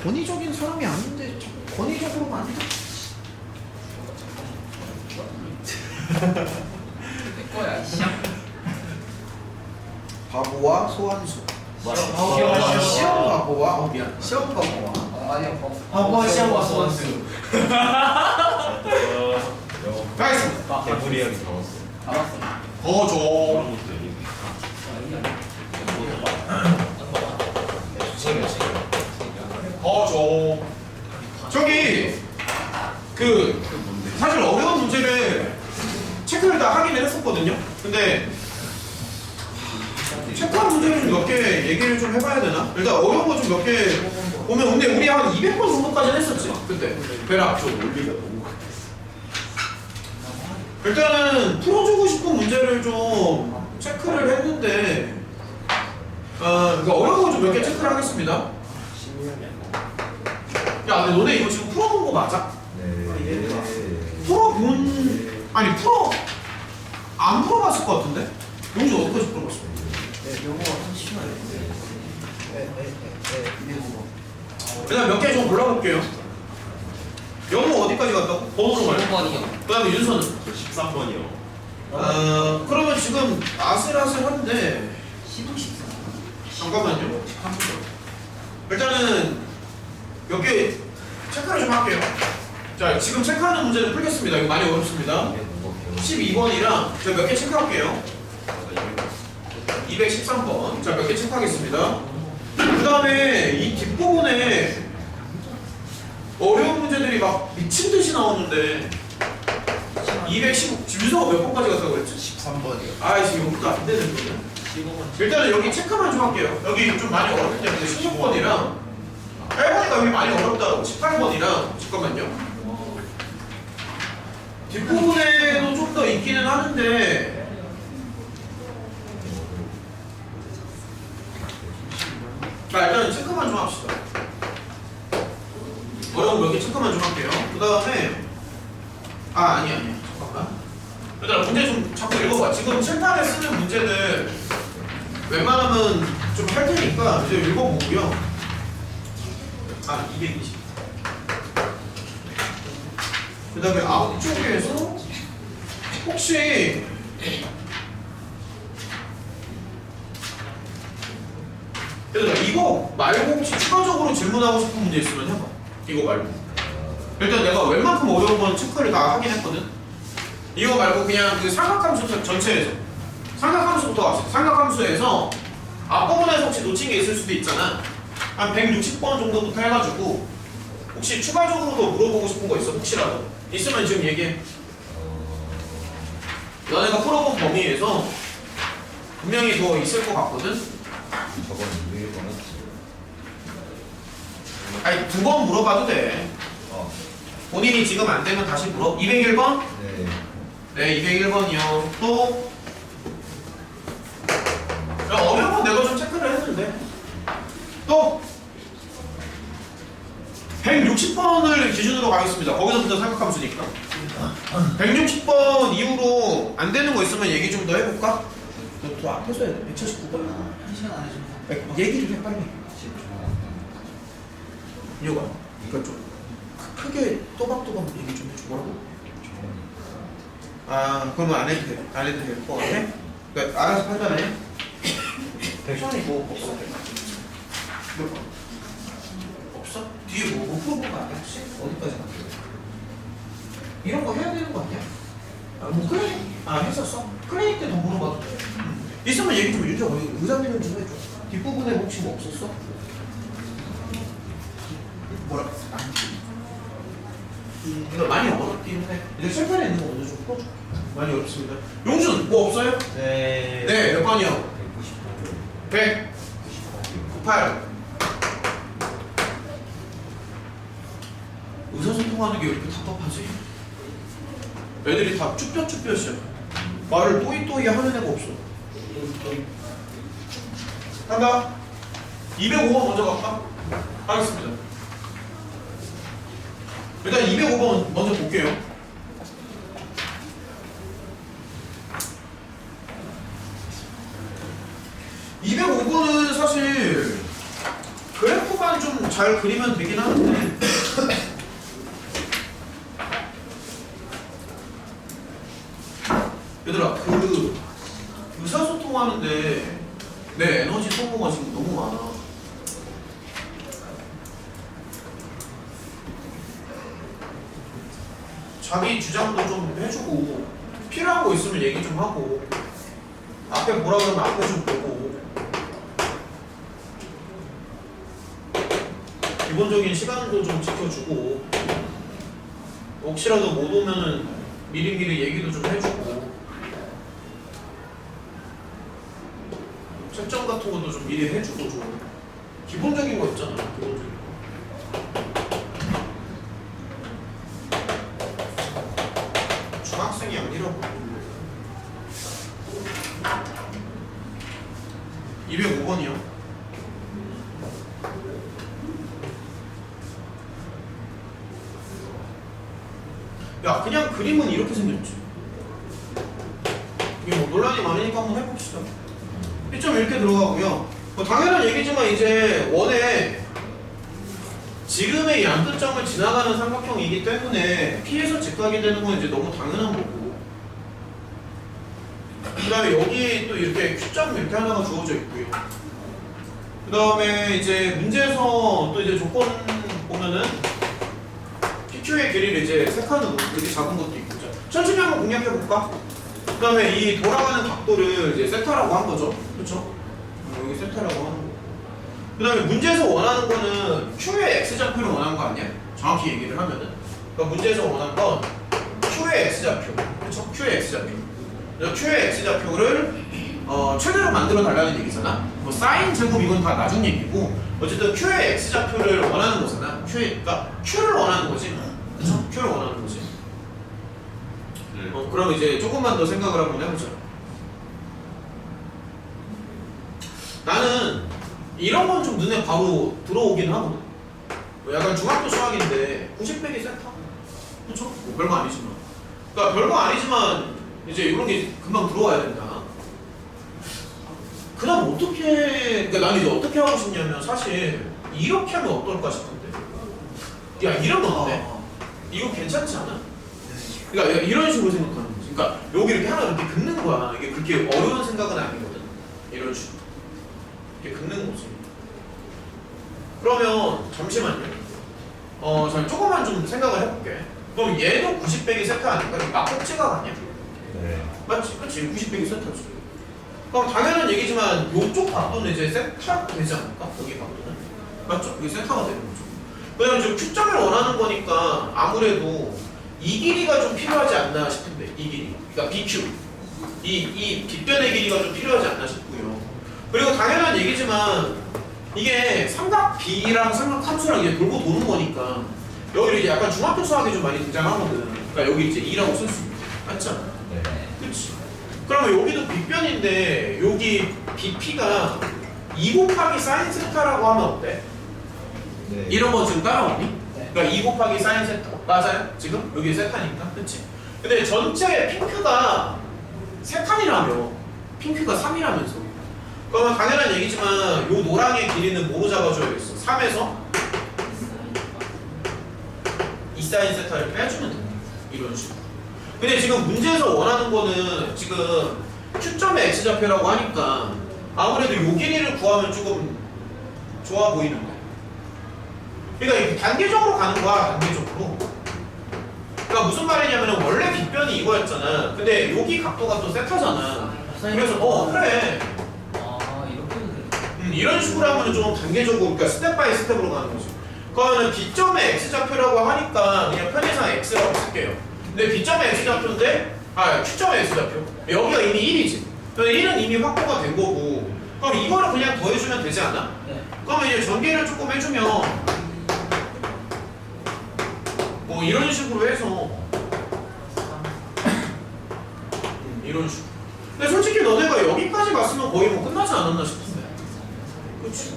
권위적인 사람이 아닌데 자꾸 권위적으로 만들. 내 거야 이 시험. 바보와 소환수. 시험 바보와 미안. 시험 바보와. 아니야 바보와 시험과 소환수. 가겠습니다. 개구리 형이 적었어. 알았어. 거줘. 그런 것도 얘기. 거줘. 저기 그 사실 어려운 문제를 체크를 다 하긴 했었거든요. 근데 체크한 문제를 좀 몇 개 얘기를 좀 해봐야 되나? 일단 어려운 거 좀 몇 개 보면 근데 우리 한 200번 정도까지는 했었지 그때 베라 좀 올리가 너무 일단은 풀어주고 싶은 문제를 좀 체크를 했는데 그러니까 어려운 거 좀 몇 개 체크를 하겠습니다. 야 근데 너네 이거 지금 풀어본 거 맞아? 네. 풀어본 아니 안 풀어봤을 것 같은데? 용주 어디까지 풀어봤어? 영어 한 시간에. 일단 몇 개 좀 골라볼게요. 영어 어디까지 갔다고? 번호로 말해. 5번이요. 그 다음에 윤서는? 저 13번이요. 그러면 지금 아슬아슬한데 12, 13. 잠깐만요. 일단은 몇 개 체크를 좀 할게요. 자 지금 체크하는 문제는 풀겠습니다. 이거 많이 어렵습니다. 12번이랑 제가 몇 개 체크할게요. 213번. 자, 몇 개 체크하겠습니다. 그 다음에 이 뒷부분에 어려운 문제들이 막 미친 듯이 나오는데 215, 준서가 몇 번까지 갔다고 그랬지? 13번이요. 아, 지금 여기도 안 되는 거네. 일단은 여기 체크만 좀 할게요. 여기 좀 많이 어렵기 때문에 16번이랑 해보니까 여기 많이 어렵다고 18번이랑 잠깐만요. 뒷부분에도 좀 더 있기는 하는데 자 일단 체크만 좀 합시다. 어려운 몇 개 체크만 좀 할게요. 그 다음에 아니 잠깐만. 일단 문제 좀 자꾸 읽어봐. 지금 칠판에 쓰는 문제들 웬만하면 좀 할 테니까 이제 읽어보고요. 220. 그 다음에 앞쪽에서 혹시 얘들아 이거 말고 혹시 추가적으로 질문하고 싶은 문제 있으면 해봐. 이거 말고 일단 내가 웬만큼 어려운 건 체크를 다 하긴 했거든. 이거 말고 그냥 그 삼각함수 전체에서 삼각함수부터 갑시다. 삼각함수에서 앞부분에서 혹시 놓친 게 있을 수도 있잖아. 한 160번 정도부터 해가지고 혹시 추가적으로 더 물어보고 싶은 거 있어? 혹시라도 있으면 지금 얘기해. 너네가 풀어본 범위에서 분명히 더 있을 것 같거든? 저번 201번 했지. 아니 2번 물어봐도 돼. 본인이 지금 안 되면 다시 물어. 201번? 네. 네 201번이요. 또 야, 어려운 건 내가 좀 체크를 했는데 또 160번을 기준으로 가겠습니다. 거기서부터 생각함수니까 160번 이후로 안 되는 거 있으면 얘기 좀 더 해볼까? 너 앞에서 해야 돼. 179번 1시간 안에 좀. 얘기를 해 빨리. 이거가 그러니까 좀 크게 또박또박 얘기 좀 해줘. 뭐라고? 그러면 안 해도 돼. 안 해도 될 것 같아? 그러니까 알아서 판단해. 시간이 뭐 없어? 몇 번? 없어? 뒤에 못 풀어본 거 아니야 혹시? 어디까지 갔어? 이런 거 해야 되는 거 아니야? 뭐 클리닉? 했었어? 클리닉 때 더 물어봐도 돼. 있으면 얘기 좀 해줘. 의사님은 좀 해줘. 뒷부분에 혹시 뭐 없었어? 뭐라 그랬어? 이거 많이 어렵긴 해. 이제 칠판에 있는 거 먼저 좀 풀어줘. 많이 어렵습니다. 용준 뭐 없어요? 네. 네, 몇 번이요? 100, 98. 의사소통하는 게 왜 이렇게 답답하지? 애들이 다 쭈뼛쭈뼛이야. 말을 또이또이 하는 애가 없어. 간다. 205번 먼저 갈까? 하겠습니다. 일단 205번 먼저 볼게요. 이 205번은 사실 그래프만 좀 잘 그리면 되긴 하는데 얘들아 그 의사소통하는데 내 에너지 소모가 지금 너무 많아. 자기 주장도 좀 해주고 필요한 거 있으면 얘기 좀 하고 앞에 뭐라 그러면 앞에 좀 보고 기본적인 시간도 좀 지켜주고 혹시라도 못 오면은 미리미리 얘기도 좀 해주고 채점 같은 것도 좀 미리 해주고 좀 기본적인 거 있잖아. 기본적인 거. 중학생이 아니라고. 205번이요. 야 그냥 그림은 이렇게 생겼지. 이게 뭐 논란이 많으니까 한번 해봅시다. 1점 이렇게 들어가고요. 뭐 당연한 얘기지만 이제 원에 지금의 양끝점을 지나가는 삼각형이기 때문에 P에서 직각이 되는 건 이제 너무 당연한 거고 그 다음에 여기 또 이렇게 Q점 이렇게 하나가 주어져 있고요. 그 다음에 이제 문제에서 또 이제 조건 보면은 PQ의 길이를 이제 세 칸으로 이렇게 잡은 것도 있고 자, 천천히 한번 공략해볼까? 그 다음에 이 돌아가는 각도를 이제 세타라고 한 거죠. 그렇죠? 여기 세타라고 하는 거. 그 다음에 문제에서 원하는 거는 Q의 X좌표를 원하는 거 아니야? 정확히 얘기를 하면은. 그러니까 문제에서 원하는 건 Q의 X좌표. 그렇죠? Q의 X좌표. Q의 X좌표를 최대로 만들어 달라는 얘기잖아. 뭐 사인 제곱 이건 다 나중 얘기고 어쨌든 Q의 X좌표를 원하는 거잖아. 그러니까 Q를 원하는 거지. 그렇죠? Q를 원하는 거지. 그럼 이제 조금만 더 생각을 한번 해보자. 나는 이런 건 좀 눈에 바로 들어오긴 하거든. 약간 중학교 수학인데 90빼기 세타? 그쵸? 뭐 별거 아니지만. 그러니까 별거 아니지만 이제 이런 게 금방 들어와야 된다. 그다음 어떻게, 그러니까 나는 이제 어떻게 하고 싶냐면 사실 이렇게 하면 어떨까 싶은데. 야 이러면 어때? 이거 괜찮지 않아? 그러니까 이런 식으로 생각하는 거지. 그러니까 여기 이렇게 하나 이렇게 긋는 거야. 이게 그렇게 어려운 생각은 아니거든. 이런 식으로 이렇게 긋는 거지. 그러면 잠시만요. 잠깐 조금만 좀 생각을 해볼게. 그럼 얘도 90빼기 세타 아닐까? 막꼭지각 아니야? 네. 맞지? 그치? 90빼기 세타지. 그럼 당연한 얘기지만 이쪽 각도는 이제 세타가 되지 않을까? 여기 각도는 맞죠? 이게 세타가 되는 거죠. 왜냐면 지금 Q점을 원하는 거니까 아무래도 이 길이가 좀 필요하지 않나 싶은데 이 길이 그러니까 BQ 이 빗변의 길이가 좀 필요하지 않나 싶고요. 그리고 당연한 얘기지만 이게 삼각 B랑 삼각 함수랑 이제 돌고 도는 거니까 여기 이제 약간 중학교 수학이 좀 많이 등장하거든. 그러니까 여기 이제 2라고 쓸 수 있는 맞잖아. 네. 그치? 그러면 여기도 빗변인데 여기 BP가 2 곱하기 사인 세타라고 하면 어때? 네. 이런 거 지금 따라오니? 그러니까 2 곱하기 사인 세타 맞아요? 지금? 여기 세타니까 그치? 근데 전체 핑크가 3칸이라며 핑크가 3이라면서 그러면 당연한 얘기지만 요 노랑의 길이는 뭐로 잡아줘야겠어? 3에서 2 사인 세타를 빼주면 됩니다. 이런 식으로. 근데 지금 문제에서 원하는 거는 지금 Q점의 X좌표라고 하니까 아무래도 요 길이를 구하면 조금 좋아 보이는 거야. 그러니까 이렇게 단계적으로 가는 거야, 단계적으로. 그러니까 무슨 말이냐면 원래 빗변이 이거였잖아. 근데 여기 각도가 또 세타잖아. 그래서 그래. 이렇게도 돼. 이런 식으로 하면 좀 단계적으로, 그러니까 스텝 바이 스텝으로 가는 거지. 그러면 B점의 X좌표라고 하니까 그냥 편의상 X라고 쓸게요. 근데 B점의 X좌표인데, Q점의 X좌표. 여기가 이미 1이지. 그래서 1은 이미 확보가 된 거고. 그럼 이거를 그냥 더해주면 되지 않아? 네. 그러면 이제 전개를 조금 해주면, 뭐 이런 식으로 해서, 이런 식으로. 근데 솔직히 너네가 여기까지 갔으면 거의 뭐 끝나지 않았나 싶은데. 그치?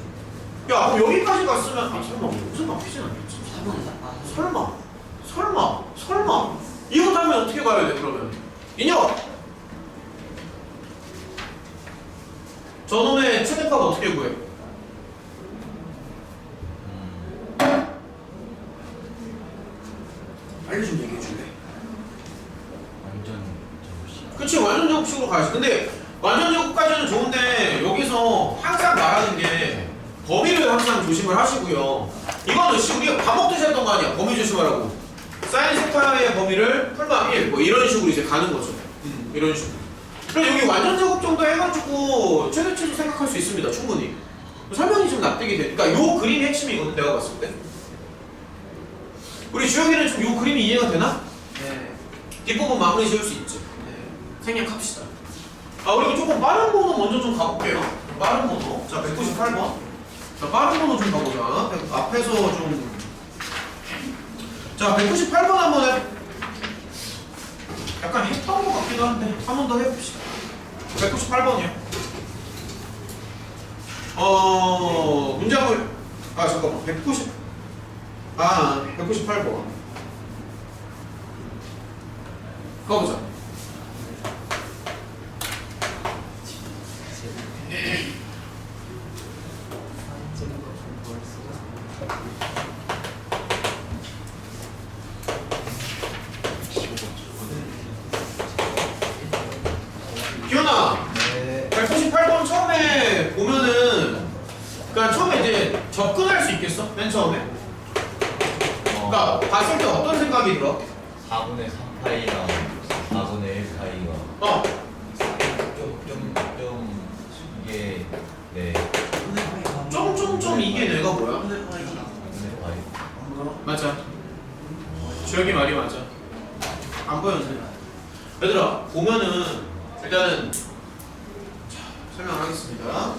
야, 그럼 여기까지 갔으면, 설마, 무슨 막히진 않겠지? 4번이다. 설마. 이거 하면 어떻게 가야 돼, 그러면? 인혁! 저놈의 최대값 어떻게 구해? 빨리 좀 얘기해 줄래? 완전 제곱식. 그치, 완전 제곱식으로 가야지. 근데 완전 제곱까지는 좋은데 여기서 항상 말하는 게 범위를 항상 조심을 하시고요. 이거는 우리가 밥 먹듯이 했던 거 아니야. 범위 조심하라고. 사인 세타의 범위를 풀마 1, 뭐 이런 식으로 이제 가는 거죠. 이런 식으로. 그럼 여기 완전 제곱 정도 해가지고 최대치도 생각할 수 있습니다. 충분히. 설명이 좀 납득이 돼. 그러니까 요 그림이 핵심이거든, 내가 봤을 때. 우리 주혁이는 좀 요 그림이 이해가 되나? 네. 뒷부분 마무리 지을 수 있지. 생략합시다. 그리고 조금 빠른 번호 먼저 좀 가볼게요. 빠른 번호. 자, 198번. 자, 빠른 번호 좀 가보자. 앞에서 좀. 자, 198번 한번 해. 약간 했던 것 같기도 한데, 한 번 더 해봅시다. 198번이요. 문장을. 잠깐만. 198번. 가보자. 기현아, 네. 198번 처음에 보면은, 그러니까 처음에 이제 접근할 수 있겠어? 맨 처음에? 그러니까 봤을 때 어떤 생각이 들어? 4분의 3파이랑 4분의 1파이가 어, 좀 이게 네 좀 이게 내가 뭐야? 4분의 파이 맞아. 주혁이 말이 맞아. 안 보였네. 얘들아, 보면은 일단은 자, 설명하겠습니다.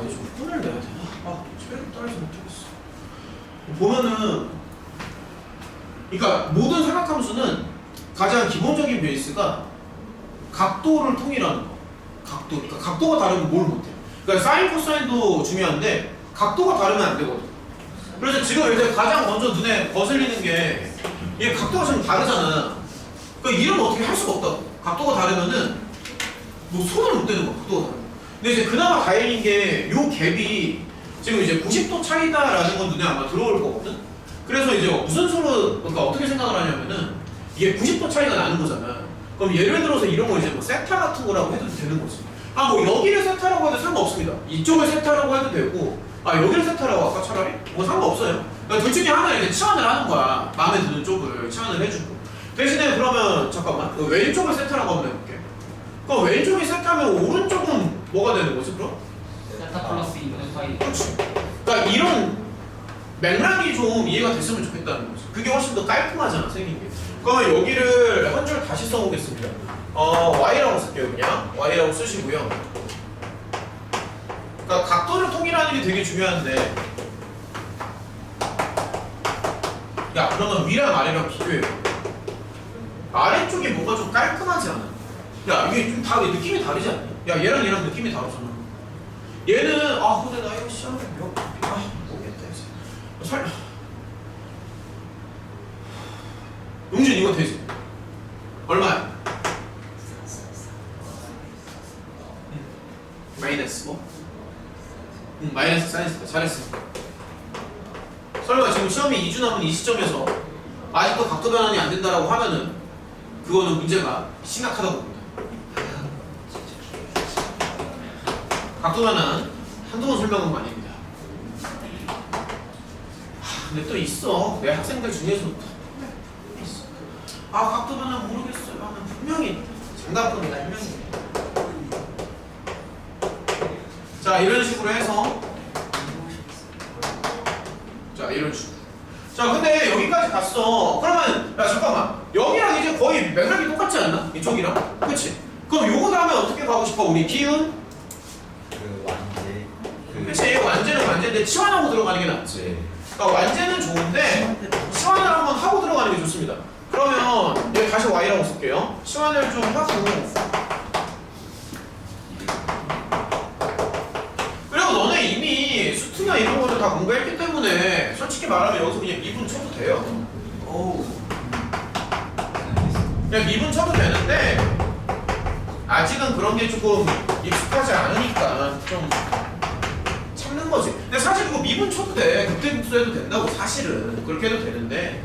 이제 좀 폰을 내야 되나? 체력이 떨어지 못하겠어. 보면은, 그러니까 모든 삼각함수는 가장 기본적인 베이스가 각도를 통일하는 거. 각도. 그러니까 각도가 다르면 뭘 못해. 그러니까 사인, 코사인도 중요한데 각도가 다르면 안 되거든. 그래서 지금 일단 가장 먼저 눈에 거슬리는 게 이게 각도가 좀 다르잖아. 그러니까 이러면 어떻게 할 수가 없다고. 각도가 다르면은 뭐 손을 못 대는 거야. 각도가 다르면. 근데 이제 그나마 다행인 게 요 갭이 지금 이제 90도 차이다라는 건 눈에 아마 들어올 거거든. 그래서 이제 무슨 수로 그러니까 어떻게 생각을 하냐면은 이게 90도 차이가 나는 거잖아. 그럼 예를 들어서 이런 거 이제 뭐 세타 같은 거라고 해도 되는 거지. 뭐 여기를 세타라고 해도 상관없습니다. 이쪽을 세타라고 해도 되고 여기를 세타라고 할까 차라리? 뭐 상관없어요. 그러니까 둘 중에 하나 이제 치환을 하는 거야. 마음에 드는 쪽을 치환을 해주고. 대신에 그러면 잠깐만 그 왼쪽을 세타라고 한번 해볼게. 그럼 왼쪽이 세타면 오른쪽은 뭐가 되는 거지 그럼? 세타 플러스 2분의 파이. 그렇지. 그러니까 이런 맥락이 좀 이해가 됐으면 좋겠다는 거지. 그게 훨씬 더 깔끔하잖아 생긴 게. 그러면 여기를 한 줄 다시 써보겠습니다. y라고 쓸게요 그냥. y라고 쓰시고요. 그러니까 각도를 통일하는 게 되게 중요한데 야 그러면 위랑 아래랑 비교해요. 아래쪽이 뭔가 좀 깔끔하지 않아? 야 이게 좀 느낌이 다르지 않냐? 야 얘랑 느낌이 다르잖아. 얘는 근데 나 이거 시험에 모르겠다 이제. 용준 이거 되지? 얼마야? 마이너스 뭐? 마이너스 사인스다. 잘했어. 설마 지금 시험이 2주 남은 이 시점에서 아직도 각도 변환이 안 된다라고 하면은 그거는 문제가 심각하다고 봅니다. 각도 변환 한두 번 설명한 거 아닙니다. 근데 또 있어. 내 학생들 중에서도 있어. 각도 변환 모르겠어요. 나는 분명히 장답합니다. 분명히. 자 이런 식으로 해서 자 이런 식으로. 자 근데 여기까지 갔어. 그러면 야 잠깐만 여기랑 이제 거의 맥락이 똑같지 않나? 이쪽이랑 그치? 그럼 요거 다음에 어떻게 가고 싶어? 우리 기운? 그 완제 그치 완제는 완제인데 치환하고 들어가는 게 낫지. 그러니까 완제는 좋은데 치환을 한번 하고 들어가는 게 좋습니다. 그러면 여기 다시 y라고 쓸게요. 치환을 좀 하고 그리고 너네 이미 수트나 이런 거를 다 공부했기 때문에 솔직히 말하면 여기서 그냥 미분 쳐도 돼요. 그냥 미분 쳐도 되는데 아직은 그런 게 조금 익숙하지 않으니까 좀 참는 거지. 근데 사실 이거 미분 쳐도 돼. 극대국수 해도 된다고 사실은. 그렇게 해도 되는데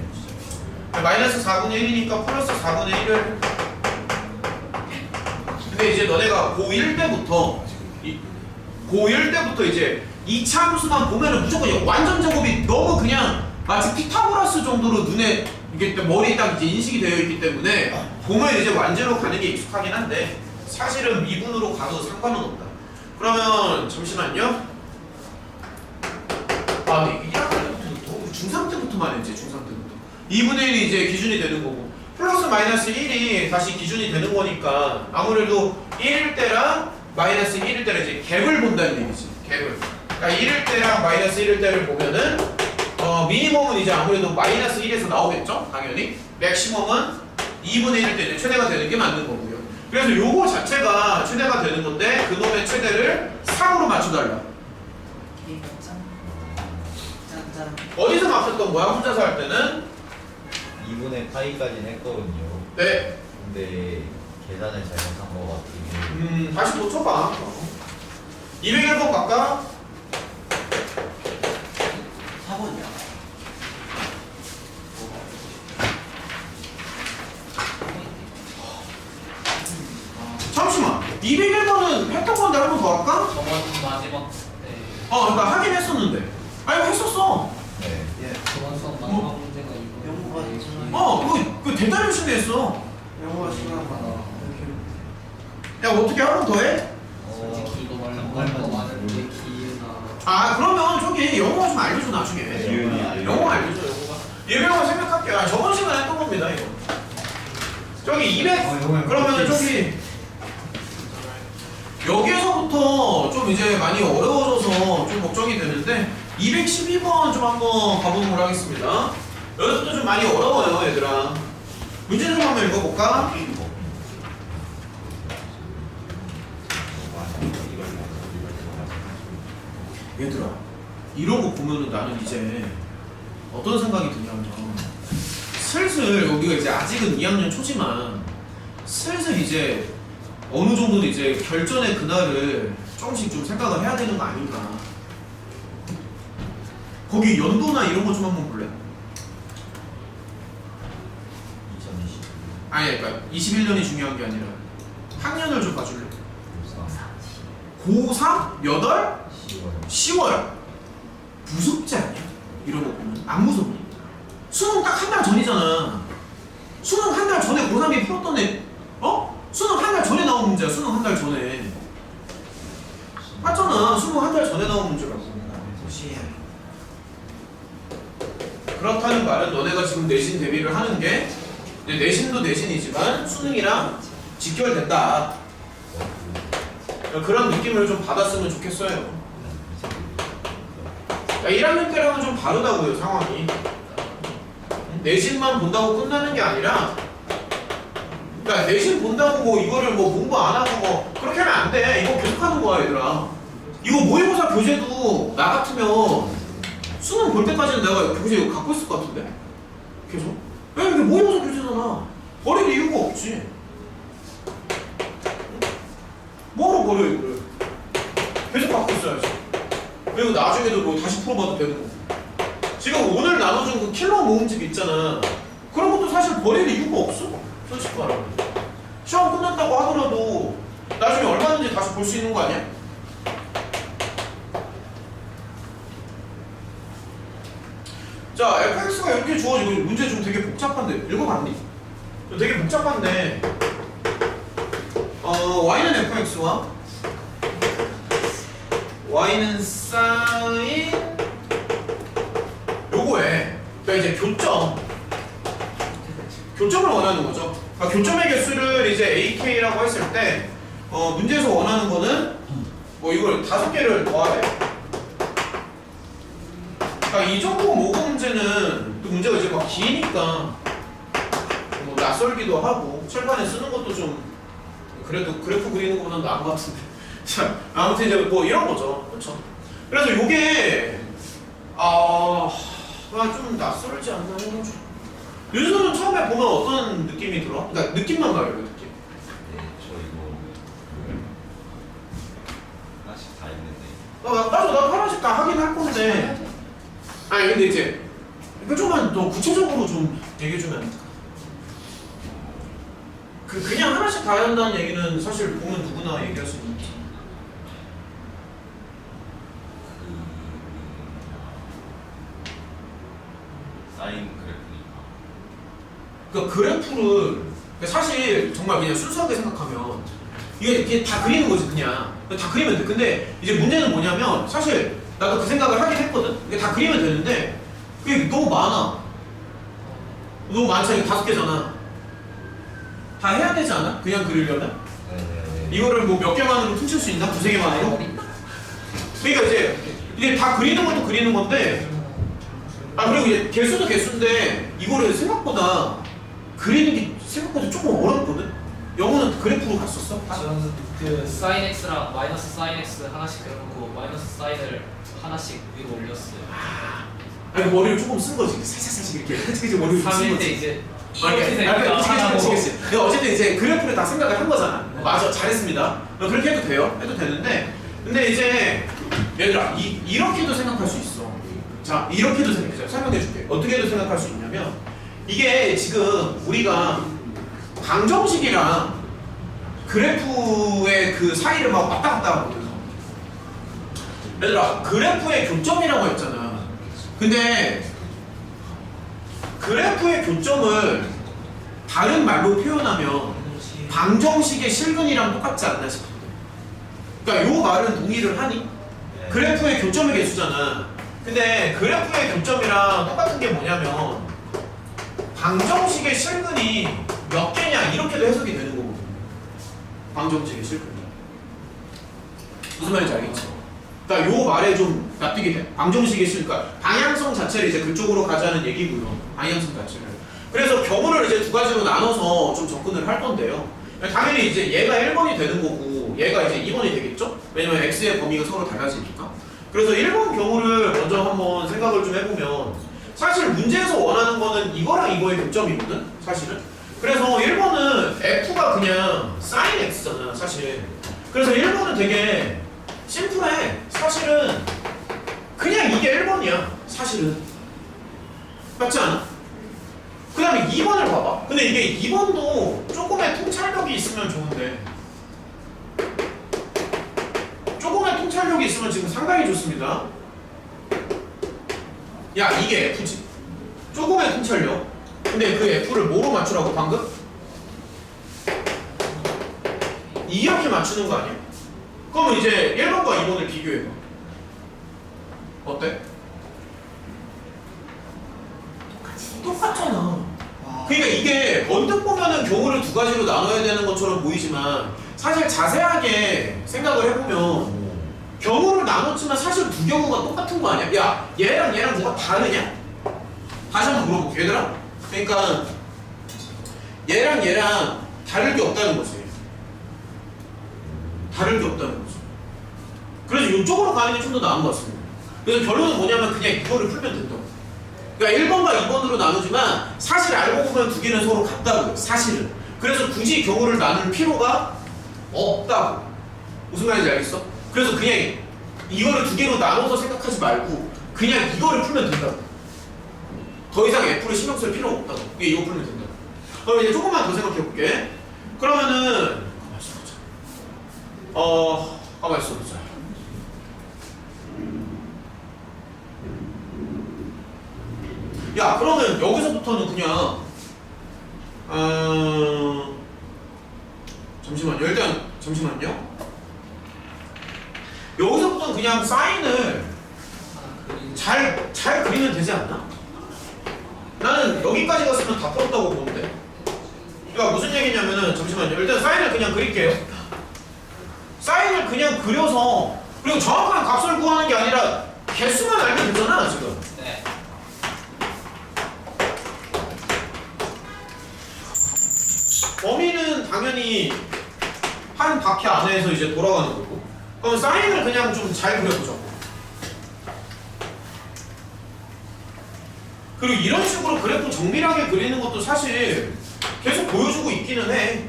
마이너스 4분의 1이니까 플러스 4분의 1을 근데 이제 너네가 고1 때부터 고1 때부터 이제 이차 함수만 보면은 무조건 완전 제곱이 너무 그냥 마치 피타고라스 정도로 눈에 이게 머리에 딱 이제 인식이 되어 있기 때문에 보면 이제 완제로 가는 게 익숙하긴 한데 사실은 미분으로 가도 상관은 없다. 그러면 잠시만요. 아, 근데 1학년 때부터 중3 때부터만 했지. 중3 때부터 2분의 1이 이제 기준이 되는 거고 플러스 마이너스 1이 다시 기준이 되는 거니까 아무래도 1일 때랑 마이너스 1일 때를 이제 갭을 본다는 얘기지. 갭을. 그러니까 1일 때랑 마이너스 1일 때를 보면은 미니멈은 이제 아무래도 마이너스 1에서 나오겠죠? 당연히. 맥시멈은 2분의 1일 때 이제 최대가 되는 게 맞는 거고요. 그래서 요거 자체가 최대가 되는 건데 그놈의 최대를 3으로 맞춰달라. 짠짠. 어디서 맞췄던 거야? 혼자서 할 때는? 2분의 파이까지는 했거든요. 네. 근데 계산을 잘못한 것 같긴 해요. 다시 고쳐봐. 201번 갈까? 4번이야. 잠시만. 201번은 했던 건데 한 번 더 할까? 저번 마지막 때 그러니까 하긴 했었는데. 아니, 했었어. 네. 저번 수업 마지막 문제가 이거. 그거 대단히 열심히 했어. 영어가 중요하다. 야, 어떻게 한 번 더 해? 솔직히 이거 말고 더 많은데 기회나. 그러면 저기 영어 좀 알려줘, 나중에. 기운이 영어 알려줘, 영어가. 예명을 생각할게요. 저번 시간에 했던 겁니다, 이거. 저기 200, 그러면 저기 여기에서부터 좀 이제 많이 어려워져서 좀 걱정이 되는데 212번 좀 한번 가보는 걸 하겠습니다. 여기서부터 좀 많이 어려워요, 얘들아. 문제 좀 한번 읽어볼까? 얘들아, 이런 거 보면은 나는 이제 어떤 생각이 드냐면 슬슬 여기가 이제 아직은 2학년 초지만 슬슬 이제 어느 정도는 이제 결전의 그날을 조금씩 좀 생각을 해야 되는 거 아닌가. 거기 연도나 이런 거 좀 한번 볼래? 2020. 아니, 그러니까 21년이 중요한 게 아니라 학년을 좀 봐줄래? 94. 고3? 몇 월? 10월. 10월. 무섭지 않냐? 이런 거 보면 안 무섭니? 수능 딱 한 달 전이잖아. 수능 한 달 전에 고3이 풀었던 애, 수능 한 달 전에 나온 문제야. 수능 한 달 전에. 맞잖아. 수능 한 달 전에 나온 문제라고. 그렇다는 말은 너네가 지금 내신 대비를 하는 게 내신도 내신이지만 수능이랑 직결된다. 그런 느낌을 좀 받았으면 좋겠어요. 1학년 때랑은 좀 다르다고요, 상황이. 내신만 본다고 끝나는 게 아니라, 그러니까 내신 본다고 뭐 이거를 뭐 공부 안 하고 뭐 그렇게 하면 안 돼. 이거 계속 하는 거야, 얘들아. 이거 모의고사 교재도 나 같으면 수능 볼 때까지는 내가 교재 이거 갖고 있을 것 같은데? 계속? 왜? 이게 모의고사 교재잖아. 버릴 이유가 없지. 뭐로 버려, 이거를? 계속 갖고 있어야지. 그리고 나중에도 뭐 다시 풀어봐도 되는 거고. 지금 오늘 나눠준 그 킬러 모음집 있잖아. 그런 것도 사실 버릴 이유가 없어. 솔직히 말하면. 시험 끝났다고 하더라도 나중에 얼마든지 다시 볼 수 있는 거 아니야? 자, fx가 이렇게 주어지고 문제 좀 되게 복잡한데 읽어봤니? 되게 복잡한데 y는 fx와 y는 sin 요거에 그러니까 이제 교점을 원하는 거죠. 그러니까 교점의 개수를 이제 ak라고 했을 때 문제에서 원하는 거는 뭐 이걸 5개를 더하래. 그러니까 이 정도 모금 문제는 또 문제가 이제 막 기니까 뭐 낯설기도 하고 철판에 쓰는 것도 좀 그래도 그래프 그리는 것보다는 나은 것 같은데. 자, 아무튼 이제 뭐 이런 거죠. 그렇죠? 그래서 요게 좀 낯설지 않나 해가지고. 윤서는 처음에 보면 어떤 느낌이 들어? 그러니까 느낌만 봐요, 그 느낌. 네, 저 이거 하나씩 다 있는데. 맞아 나 하나씩 다 하긴 할 건데. 아니 근데 이제 이거 좀만 더 구체적으로 좀 얘기해주면 안 될까? 그냥 하나씩 다 한다는 얘기는 사실 보면 누구나 얘기할 수 있는 거지. 사인 그래프니까. 그러니까 그래프를 사실 정말 그냥 순수하게 생각하면 이게 다 그리는 거지 그냥 다 그리면 돼. 근데 이제 문제는 뭐냐면 사실 나도 그 생각을 하긴 했거든. 이게 다 그리면 되는데 그게 너무 많아. 너무 많잖아. 5개잖아. 다 해야 되지 않아? 그냥 그리려면? 네네네. 이거를 뭐 몇 개만으로 퉁칠 수 있나? 2-3개만으로? 그러니까 이제 다 그리는 것도 그리는 건데 그리고 이제 개수도 개수인데 이거를 생각보다 그리는 게 생각보다 조금 어렵거든? 영어는 그래프로 갔었어? 저는 그 사인 x랑 마이너스 사인 x 하나씩 그려놓고 마이너스 사인을 하나씩 위로 올렸어요. 아니 머리를 조금 쓴 거지. 살짝 이렇게 이제 머리를 좀 쓴 3일 때 거지. 이제 이렇게. 그치. 근데 어쨌든 이제 그래프를 다 생각을 한 거잖아. 맞아, 잘했습니다. 그렇게 해도 돼요. 해도 되는데, 근데 이제 얘들아 이렇게도 생각할 수 있어. 자, 이렇게도 설명해줄게. 어떻게도 생각할 수 있냐면 이게 지금 우리가 방정식이랑 그래프의 그 사이를 막 왔다 갔다 하거든. 얘들아 그래프의 교점이라고 했잖아. 근데 그래프의 교점을 다른 말로 표현하면 방정식의 실근이랑 똑같지 않나 싶은데. 그러니까 요 말은 동의를 하니? 그래프의 교점의 개수잖아. 근데 그래프의 교점이랑 똑같은 게 뭐냐면 방정식의 실근이 몇 개냐 이렇게도 해석이 되는 거거든. 방정식의 실근이. 무슨 말인지 알겠지? 그러니까 요 말에 좀 납득이 돼. 방정식의 실근, 그러니까 방향성 자체를 이제 그쪽으로 가자는 얘기고요. 방향성 자체를. 그래서 경우를 이제 두 가지로 나눠서 좀 접근을 할 건데요. 당연히 이제 얘가 1번이 되는 거고 얘가 이제 2번이 되겠죠? 왜냐면 x의 범위가 서로 달라지니까. 그래서 1번 경우를 먼저 한번 생각을 좀 해보면 사실 문제에서 원하는 거는 이거랑 이거의 교점이거든? 사실은. 그래서 1번은 f가 그냥 sin x잖아 사실. 그래서 1번은 되게 심플해. 사실은 그냥 이게 1번이야 사실은. 맞지 않아? 그 다음에 2번을 봐봐. 근데 이게 2번도 조금의 통찰력이 있으면 좋은데 조금의 통찰력이 있으면 지금 상당히 좋습니다. 야 이게 F지. 조금의 통찰력. 근데 그 F를 뭐로 맞추라고 방금? 이렇게 맞추는 거 아니야? 그러면 이제 1번과 2번을 비교해봐. 어때? 똑같잖아. 그러니까 이게 언뜻 보면은 경우를 두 가지로 나눠야 되는 것처럼 보이지만 사실 자세하게 생각을 해보면 경우를 나눴지만 사실 두 경우가 똑같은 거 아니야? 야 얘랑 얘랑 뭐가 다르냐? 다시 한번 물어볼게 얘들아. 그러니까 얘랑 얘랑 다를 게 없다는 거지. 다를 게 없다는 거지. 그래서 이쪽으로 가는 게 좀 더 나은 것 같습니다. 그래서 결론은 뭐냐면 그냥 이거를 풀면 된다고. 그러니까 1번과 2번으로 나누지만 사실 알고 보면 두 개는 서로 같다고요. 사실은. 그래서 굳이 경우를 나눌 필요가 없다고. 무슨 말인지 알겠어? 그래서 그냥 이거를 두 개로 나눠서 생각하지 말고 그냥 이거를 풀면 된다고. 더 이상 F를 신경 쓸 필요가 없다고. 이거 풀면 된다고. 그럼 이제 조금만 더 생각해 볼게. 그러면은 가만히 있어보자. 야 그러면 여기서부터는 그냥 잠시만요. 일단 잠시만요. 여기서부터는 그냥 사인을 잘 그리면 되지 않나? 나는 여기까지 갔으면 다 풀었다고 보는데. 그러니까 무슨 얘기냐면은 잠시만요. 일단 사인을 그냥 그릴게요. 사인을 그냥 그려서 그리고 정확한 값을 구하는 게 아니라 개수만 알면 되잖아 지금. 네. 범위는 당연히 한 바퀴 안에서 이제 돌아가는 거고. 그럼 사인을 그냥 좀 잘 그려보자고. 그리고 이런 식으로 그래프 정밀하게 그리는 것도 사실 계속 보여주고 있기는 해.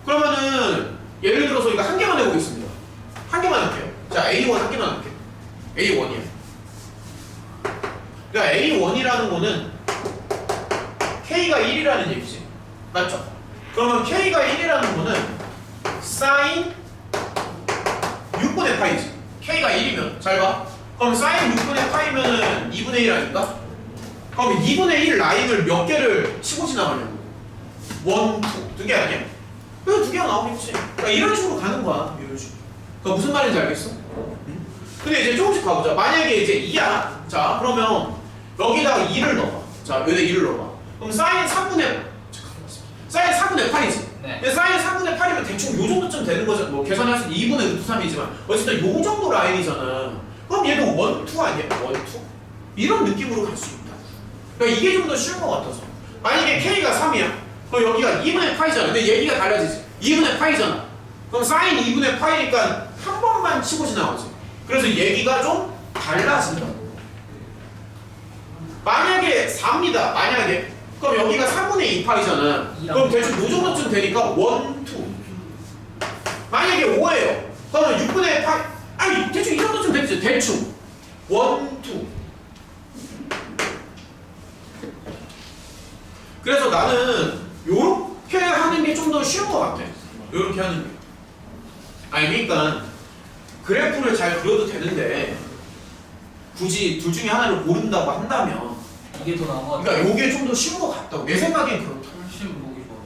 그러면은 예를 들어서 이거 한 개만 해보겠습니다. 한 개만 할게요. 자 A1 학기만 할게. A1이야. 그러니까 A1이라는 거는 K가 1이라는 얘기지. 맞죠? 그러면 K가 1이라는 거는 사인 6분의 파이지. K가 1이면 잘 봐. 그럼 사인 6분의 파이면은 2분의 1 아닐까? 그럼 2분의 1 라인을 몇 개를 치고 지나가냐고. 1, 2. 2개 아니야? 그래서 2개가 나오겠지. 그러니까 이런 식으로 가는 거야. 이런 식으로. 그러니까 무슨 말인지 알겠어? 응? 근데 이제 조금씩 가보자. 만약에 이제 2야. 자, 그러면 여기다가 2를 넣어봐. 자, 여기다 2를 넣어봐. 그럼 사인 3분의 사인 3분의 8이지. 네. 사인 3분의 8이면 대충 요 정도쯤 되는 거죠. 뭐 계산할 수 있는 2분의 루트 3이지만 어쨌든 요 정도 라인이잖아. 그럼 얘도 1, 2 아니야? 1, 2? 이런 느낌으로 갈 수 있다. 그러니까 이게 좀 더 쉬운 것 같아서. 만약에 K가 3이야. 그럼 여기가 2분의 파이잖아. 근데 얘기가 달라지지. 2분의 파이잖아. 그럼 사인 2분의 파이니까 한 번만 치고 지나가지. 그래서 얘기가 좀 달라진다. 만약에 4입니다. 만약에. 그럼 여기가 3분의 2파이잖아. 그럼 대충 요 정도쯤 되니까 1, 2. 만약에 5예요. 그러면 6분의 파이. 아니 대충 이 정도쯤 되겠지. 대충 1, 2. 그래서 나는 요렇게 하는 게 좀 더 쉬운 것 같아. 요렇게 하는 게. 아니 그러니까 그래프를 잘 그려도 되는데 굳이 둘 중에 하나를 고른다고 한다면 이게 더 나은 것 같아. 그러니까 요게 좀 더 쉬운 것 같다고. 내 생각엔 그렇다. 훨씬 보기 좋아.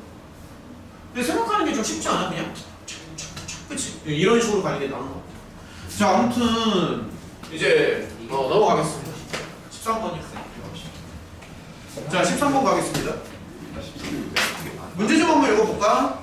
근데 생각하는 게 좀 쉽지 않아? 그냥 착착착착 그치? 이런 식으로 가는 게 나은 것 같아. 자 아무튼 이제 넘어가겠습니다. 13번이요. 자 13번 가겠습니다. 문제 좀 한번 읽어볼까?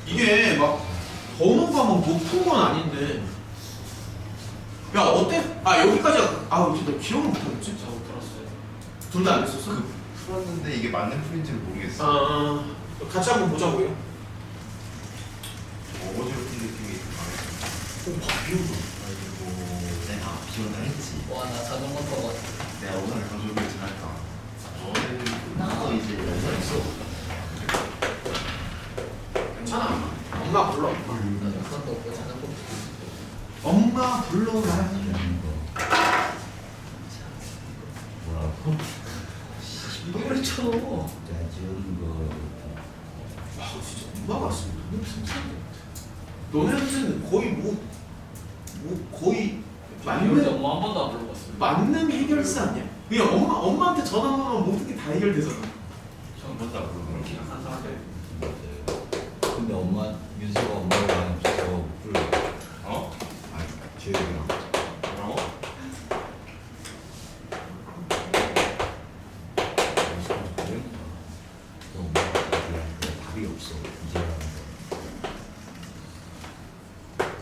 이게 막 번호가 막 높은 건 아닌데 야 어때? 아 여기까지 너 기억을 못하겠지? 저 들었어요. 둘 다 안 했었어? 풀었는데 이게 맞는 풀인지를 모르겠어. 같이 한번 보자고요. 어거지로 푼 느낌이 강해. 비우고 내가 비원을 했지. 와, 나 자전거 타고 왔어. 내가 오늘 가족을 잘할까? 너는 나도 이제 연설 있어. 괜찮아. 엄마 불러. 나 영상도 없고 자전거 타고 엄마 불러라. 뭐라고? 노래 쳐. 자전거. 와 진짜 엄마 같습니다. 너네한테는 거의 거의 맞는 엄마 한 번도 안 불러봤어요. 만능 해결사 아니야? 그냥 엄마한테 전화하면 모든 게 다 해결되잖아. 전 한번도 안 부르는 그렇게 한 사람들. 근데 엄마 윤수가 엄마를 많이 없어서 못 불러. 어? 아, 지혜랑. 뭐라고? 답이 없어. 이제라는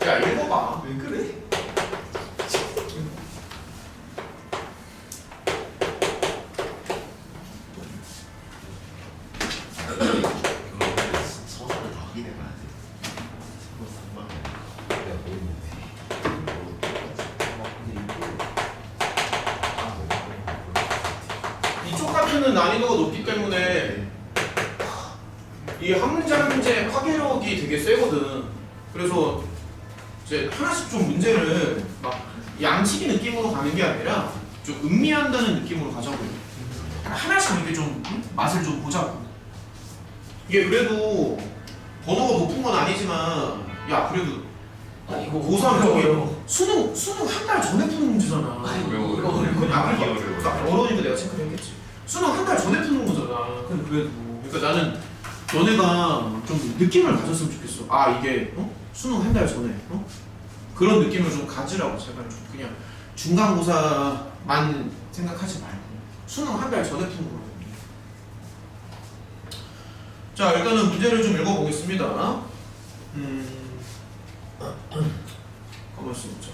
야 읽어봐. 왜 그래? 서사를 다 확인해 봐야지. 내가 보이는데. 이쪽 같은 난이도가 높기 때문에 이 한 문제 한 문제 파괴력이 되게 세거든. 그래서 이제 하나씩 좀 문제를 막 양치기 느낌으로 가는 게 아니라 좀 음미한다는 느낌으로 가자고요. 하나씩 이렇게 좀 맛을 좀 보자고. 이게 그래도 번호가 높은 건 아니지만 야 그래도 이거 고3 저기 어려워. 수능 한 달 전에 푸는 문제잖아. 어려워. 이거 어려워. 이게 어려워. 그러니까 어려우니까 내가 체크를 했겠지. 수능 한 달 전에 푸는 거잖아. 근데 그래도 그러니까 나는 너네가 좀 느낌을 가졌으면 좋겠어. 아 이게 수능 한 달 전에 그런 느낌을 좀 가지라고 제발 좀 그냥 중간고사만 생각하지 말고 수능 한 달 전에 푸는 거거든요. 자 일단은 문제를 좀 읽어보겠습니다. 가만있어 보자.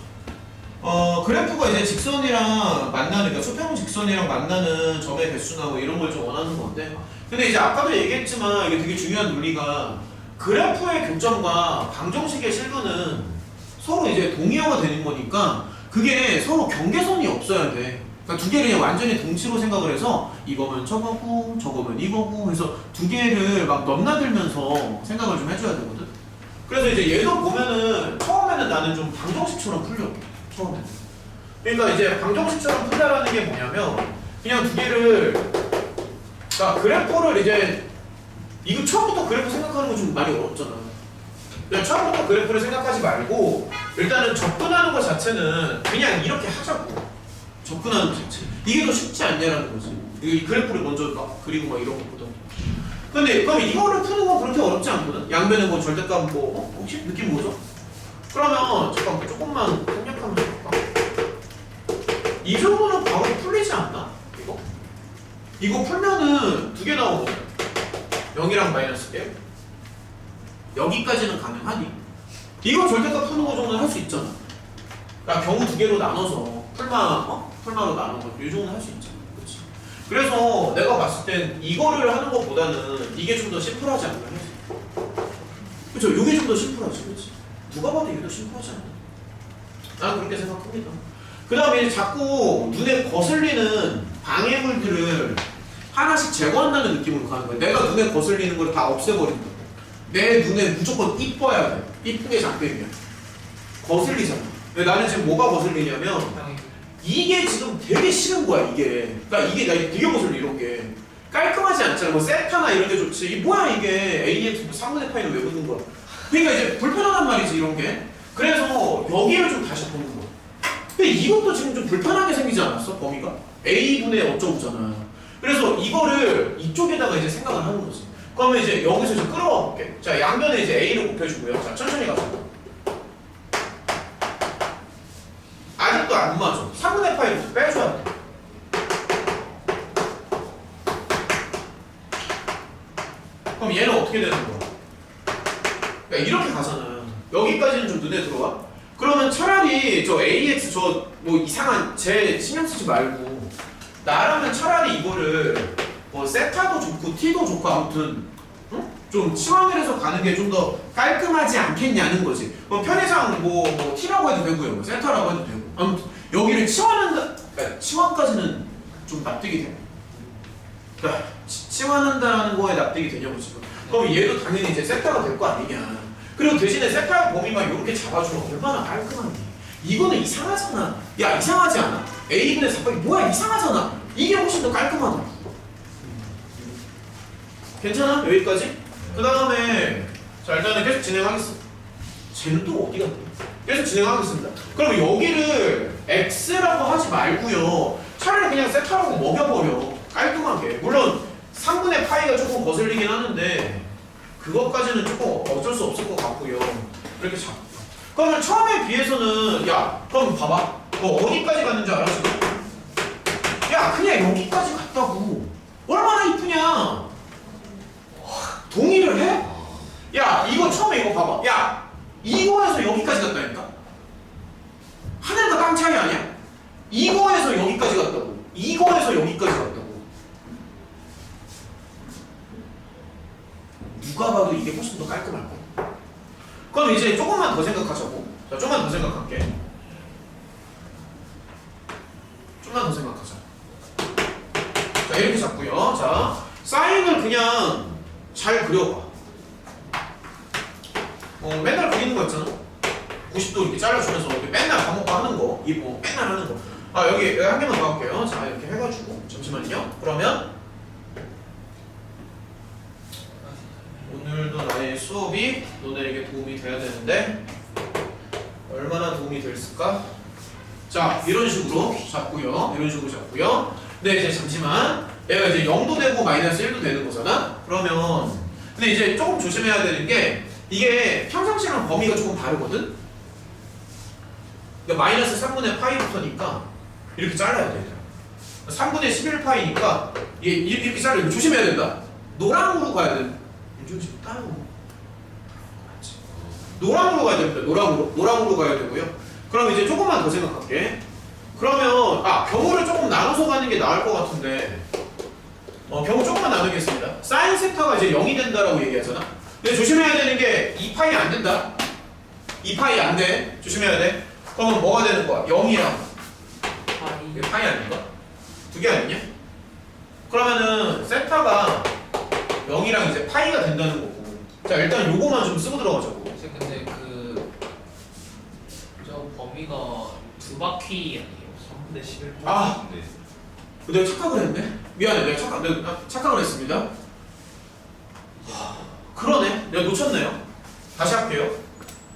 그래프가 이제 직선이랑 만나는, 그러니까 수평 직선이랑 만나는 점의 개수나 뭐 이런 걸 좀 원하는 건데, 근데 이제 아까도 얘기했지만 이게 되게 중요한 논리가 그래프의 교점과 방정식의 실근은 서로 이제 동의어가 되는 거니까 그게 서로 경계선이 없어야 돼. 그러니까 두 개를 그냥 완전히 동치로 생각을 해서 이거면 저거고 저거면 이거고 해서 두 개를 막 넘나들면서 생각을 좀 해줘야 되거든. 그래서 이제 얘도 보면은 처음에는 나는 좀 방정식처럼 풀려. 처음에. 그러니까 이제 방정식처럼 풀다라는 게 뭐냐면 그냥 두 개를, 그러니까 그래프를 이제 이거 처음부터 그래프 생각하는 거 좀 많이 어렵잖아. 그냥 처음부터 그래프를 생각하지 말고 일단은 접근하는 것 자체는 그냥 이렇게 하자고. 접근하는 것 자체. 이게 더 쉽지 않냐라는 거지. 이 그래프를 먼저 막 그리고 막 이런 것보다. 근데 그럼 이거를 푸는 건 그렇게 어렵지 않거든. 양변의 뭐 절대값 뭐 혹시 느낌 뭐죠? 그러면 잠깐 조금만 생략하면 될까? 이 정도는 바로 풀리지 않나? 이거 풀면은 두 개 나오거든. 0이랑 마이너스 1. 여기까지는 가능하니? 이거 절대값 푸는 거 정도는 할 수 있잖아. 그러니까 경우 두 개로 나눠서 풀마로 나눠서 이 정도는 할 수 있잖아. 그렇지? 그래서 내가 봤을 땐 이거를 하는 것보다는 이게 좀 더 심플하지 않나 해서. 그렇죠? 이게 좀 더 심플하지, 그렇지? 누가 봐도 이게 더 심플하지 않나? 나는 그렇게 생각합니다. 그 다음에 자꾸 눈에 거슬리는 방해물들을 하나씩 제거한다는 느낌으로 가는 거야. 내가 눈에 거슬리는 걸 다 없애버린다. 내 눈에 무조건 이뻐야 돼. 이쁘게 잡히면 거슬리잖아. 근데 나는 지금 뭐가 거슬리냐면 이게 지금 되게 싫은 거야. 이게. 그러니까 이게 나 되게 거슬려. 이런 게 깔끔하지 않잖아. 뭐 세타나 이런 게 좋지. 이 뭐야 이게 AX 3분의 파이는 왜 붙는 거야? 그러니까 이제 불편하단 말이지 이런 게. 그래서 여기를 좀 다시 보는 거야. 근데 이것도 지금 좀 불편하게 생기지 않았어? 범위가? A분의 어쩌고잖아. 그래서 이거를 이쪽에다가 이제 생각을 하는 거지. 그러면 이제 여기서 좀 끌어와 볼게. 자, 양변에 이제 A를 곱해주고요. 자, 천천히 가자. 아직도 안 맞아. 3분의 파이를 빼줘야 돼. 그럼 얘는 어떻게 되는 거야? 그러니까 이렇게 가잖아. 여기까지는 좀 눈에 들어와? 그러면 차라리 저 AX 저 뭐 이상한 제 신경 쓰지 말고 나라면 차라리 이거를 뭐 세타도 좋고 T도 좋고 아무튼 응? 좀 치환을 해서 가는 게 좀 더 깔끔하지 않겠냐는 거지. 그럼 편의상 뭐 T라고 해도 되고요. 뭐 세타라고 해도 되고. 아무튼 여기를 치환한다. 그러니까 치환까지는 좀 납득이 돼. 그러니까 치환한다는 거에 납득이 되냐고 지금. 그럼 얘도 당연히 이제 세타가 될 거 아니냐. 그리고 대신에 세타의 범위만 이렇게 잡아주면 얼마나 깔끔하니. 이거는 이상하잖아. 야 이상하지 않아? A분의 4이 뭐야 이상하잖아. 이게 훨씬 더 깔끔하다. 괜찮아? 여기까지? 그 다음에 자 일단은 계속 진행하겠습니다. 쟤는 또 어디 갔니? 계속 진행하겠습니다. 그럼 여기를 X라고 하지 말고요. 차라리 그냥 세타라고 먹여버려. 깔끔하게. 물론 3분의 파이가 조금 거슬리긴 하는데 그것까지는 조금 어쩔 수 없을 것 같고요. 이렇게 잡고. 그러면 처음에 비해서는 야 그럼 봐봐. 뭐 어디까지 갔는 줄 알아 지금? 야 그냥 여기까지 갔다고. 얼마나 이쁘냐. 동의를 해? 야 이거 처음에 이거 봐봐. 야 이거에서 여기까지 갔다니까? 하늘과 땅 차이 아니야? 이거에서 여기까지 갔다고. 이거에서 여기까지 갔다고. 누가 봐도 이게 훨씬 더 깔끔할 거야. 그럼 이제 조금만 더 생각하자고. 자, 조금만 더 생각할게. 좀만 더 생각하자. 자, 이렇게 잡고요. 자, 사인을 그냥 잘 그려봐. 맨날 그리는 거 있잖아. 90도 이렇게 잘라주면서 이렇게 맨날 과목 하는 거. 이 뭐 맨날 하는 거. 아, 여기 한 개만 더 할게요. 자, 이렇게 해가지고. 잠시만요. 그러면 오늘도 나의 수업이 너네에게 도움이 돼야 되는데 얼마나 도움이 됐을까? 자 이런 식으로 잡고요. 이런 식으로 잡고요. 근데 이제 잠시만 얘가 이제 0도 되고 마이너스 1도 되는 거잖아? 그러면 근데 이제 조금 조심해야 되는 게 이게 평상시랑 범위가 조금 다르거든? 그러니까 마이너스 3분의 파이부터니까 이렇게 잘라야 돼. 3분의 11파이니까 이렇게 잘라야 돼. 조심해야 된다. 노랑으로 가야 돼. 지금 따로 노랑으로 가야 됩니다. 노랑으로 가야 되고요. 그럼 이제 조금만 더 생각할게. 그러면 경우를 조금 나눠서 가는 게 나을 것 같은데 경우 조금만 나누겠습니다. 사인 세타가 이제 0이 된다라고 얘기하잖아. 근데 조심해야 되는 게 2파이 안 된다. 2파이 안 돼. 조심해야 돼. 그러면 뭐가 되는 거야? 0이랑 이게 파이 아닌가? 두 개 아니냐? 그러면은 세타가 0이랑 이제 파이가 된다는 거고. 자 일단 요거만 좀 쓰고 들어가자고. 선생님 근데 저 범위가 두 바퀴 아니에요? 3분의 11. 아. 내가 착각을 했네? 미안해, 내가 착각을 했습니다. 그러네, 내가 놓쳤네요. 다시 할게요.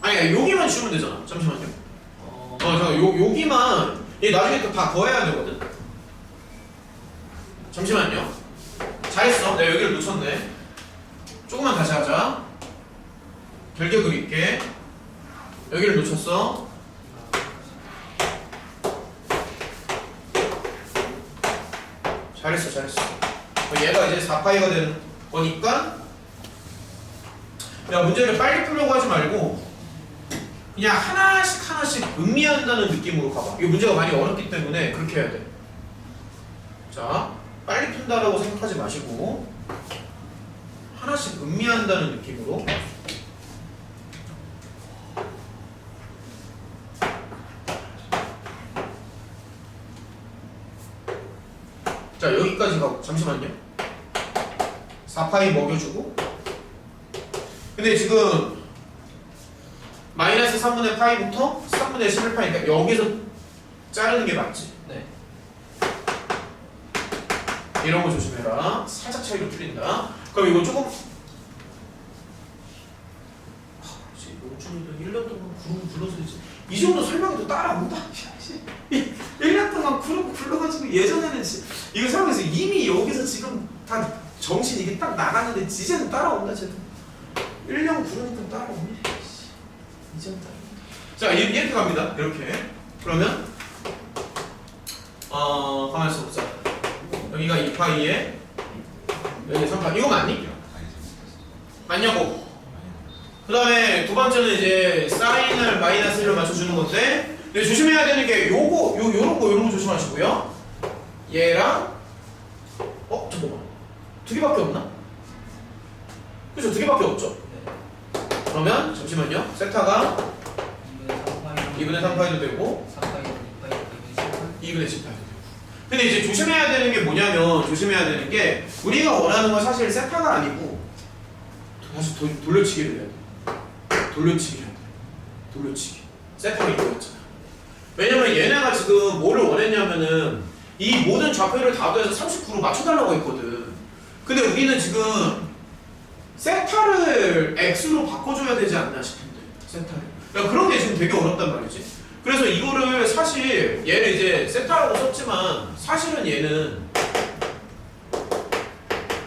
아니, 여기만 주면 되잖아. 잠시만요. 잠깐, 여기만 얘 나중에 또 다 더해야 되거든. 잠시만요. 잘했어. 내가 여기를 놓쳤네. 조금만 다시 하자. 별개 그릴게. 여기를 놓쳤어. 잘했어. 얘가 이제 4파이가 되는 거니까 야 문제를 빨리 풀려고 하지 말고 그냥 하나씩 음미한다는 느낌으로 가봐. 이 문제가 많이 어렵기 때문에 그렇게 해야 돼. 자, 빨리 푼다라고 생각하지 마시고 하나씩 음미한다는 느낌으로. 자, 여기까지 가고 잠시만요. 4파이 먹여주고. 근데 지금 마이너스 3분의 파이부터 3분의 11파이니까 여기서 자르는 게 맞지? 네. 이런 거 조심해라. 살짝 차이로 풀린다. 그럼 이거 조금 요즘도 1년 동안 구르고 굴러서 이 정도 설명해도 따라온다. 1년 동안 구르고 굴러가지고 예전에는 이거 설명해서 이미 여기서 지금 다 정신 이게 딱 나갔는데 이제는 따라온다. 쟤도 1년 구르니까 따라오네. 이제는 따라온다. 자 이렇게 갑니다. 이렇게. 그러면 가만히 있어보자. 여기가 2파이에 여기 3파이. 이거 맞니? 맞냐고? 그 다음에 두 번째는 이제 사인을 마이너스 1로 맞춰주는 건데 근데 조심해야 되는 게 요런 거 조심하시고요. 얘랑 잠깐만 두 개밖에 없나? 그죠? 두 개밖에 없죠? 그러면 잠시만요. 세타가 2분의 3파이도 되고 2분의 10파이도 되고. 근데 이제 조심해야 되는 게 뭐냐면 조심해야 되는 게 우리가 원하는 건 사실 세타가 아니고 다시 돌려치기를 해야 돼. 돌려치기. 세타가 이거였잖아. 왜냐면 얘네가 지금 뭐를 원했냐면은 이 모든 좌표를 다 더해서 39로 맞춰달라고 했거든. 근데 우리는 지금 세타를 x로 바꿔줘야 되지 않나 싶은데 세타를. 그러니까 그런 게 지금 되게 어렵단 말이지. 그래서 이거를 사실 얘를 이제 세타라고 썼지만 사실은 얘는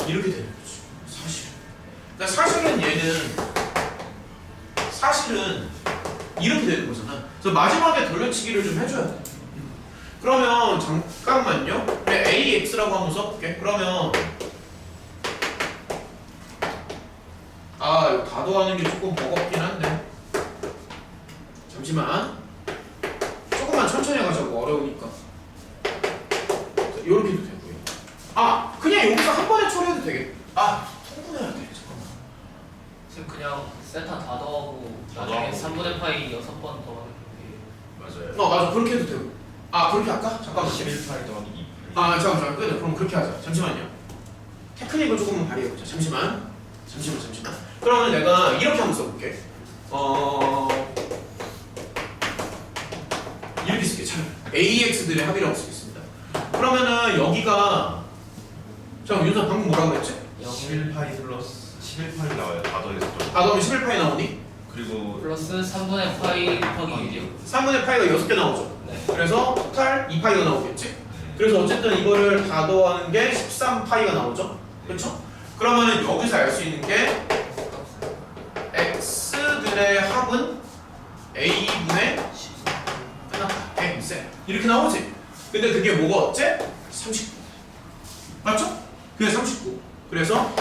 이렇게 되는 거지. 그러니까 사실은 이렇게 되는 거잖아. 그래서 마지막에 돌려치기를 좀 해줘야 돼. 그러면 잠깐만요. AX라고 한번 써볼게. 그러면 이거 다 더하는 게 조금 버겁긴 한데 잠시만 조금만 천천히 가자고. 어려우니까. 이렇게 해도 되고요. 그냥 여기서 한 번에 처리해도 되겠다. 통분해야 돼. 잠깐만. 지금 그냥 세타 다 더하고 다 나중에 더하고. 3분의 파이 6번 더하는 게 맞아요. 맞아. 그렇게 해도 되고. 그렇게 할까? 잠깐만. 11파이 더하기 2. 잠깐만. 그럼 그렇게 하자. 잠시만요. 테크닉을 조금만 발휘해보자. 잠시만. 그러면 내가 이렇게 한번 써볼게. 이렇게 쓸게. 차라리 AX들의 합이라고 쓰겠습니다. 그러면은 여기가 잠깐 윤서 방금 뭐라고 했지? 11파이 플러스 11파이 나와요. 다 더해서 좀. 그러면 11파이 나오니? 그리고 플러스 3분의 파이 곱하기 1이요. 3분의 파이가 6개 나오죠. 네. 그래서 토탈 2파이가 나오겠지. 그래서 어쨌든 이거를 다 더하는 게 13파이가 나오죠. 그렇죠? 그러면은 여기서 알 수 있는 게 x들의 합은 a분의 n 이렇게 나오지. 근데 그게 뭐가 어째? 39. 맞죠? 그게 39. 그래서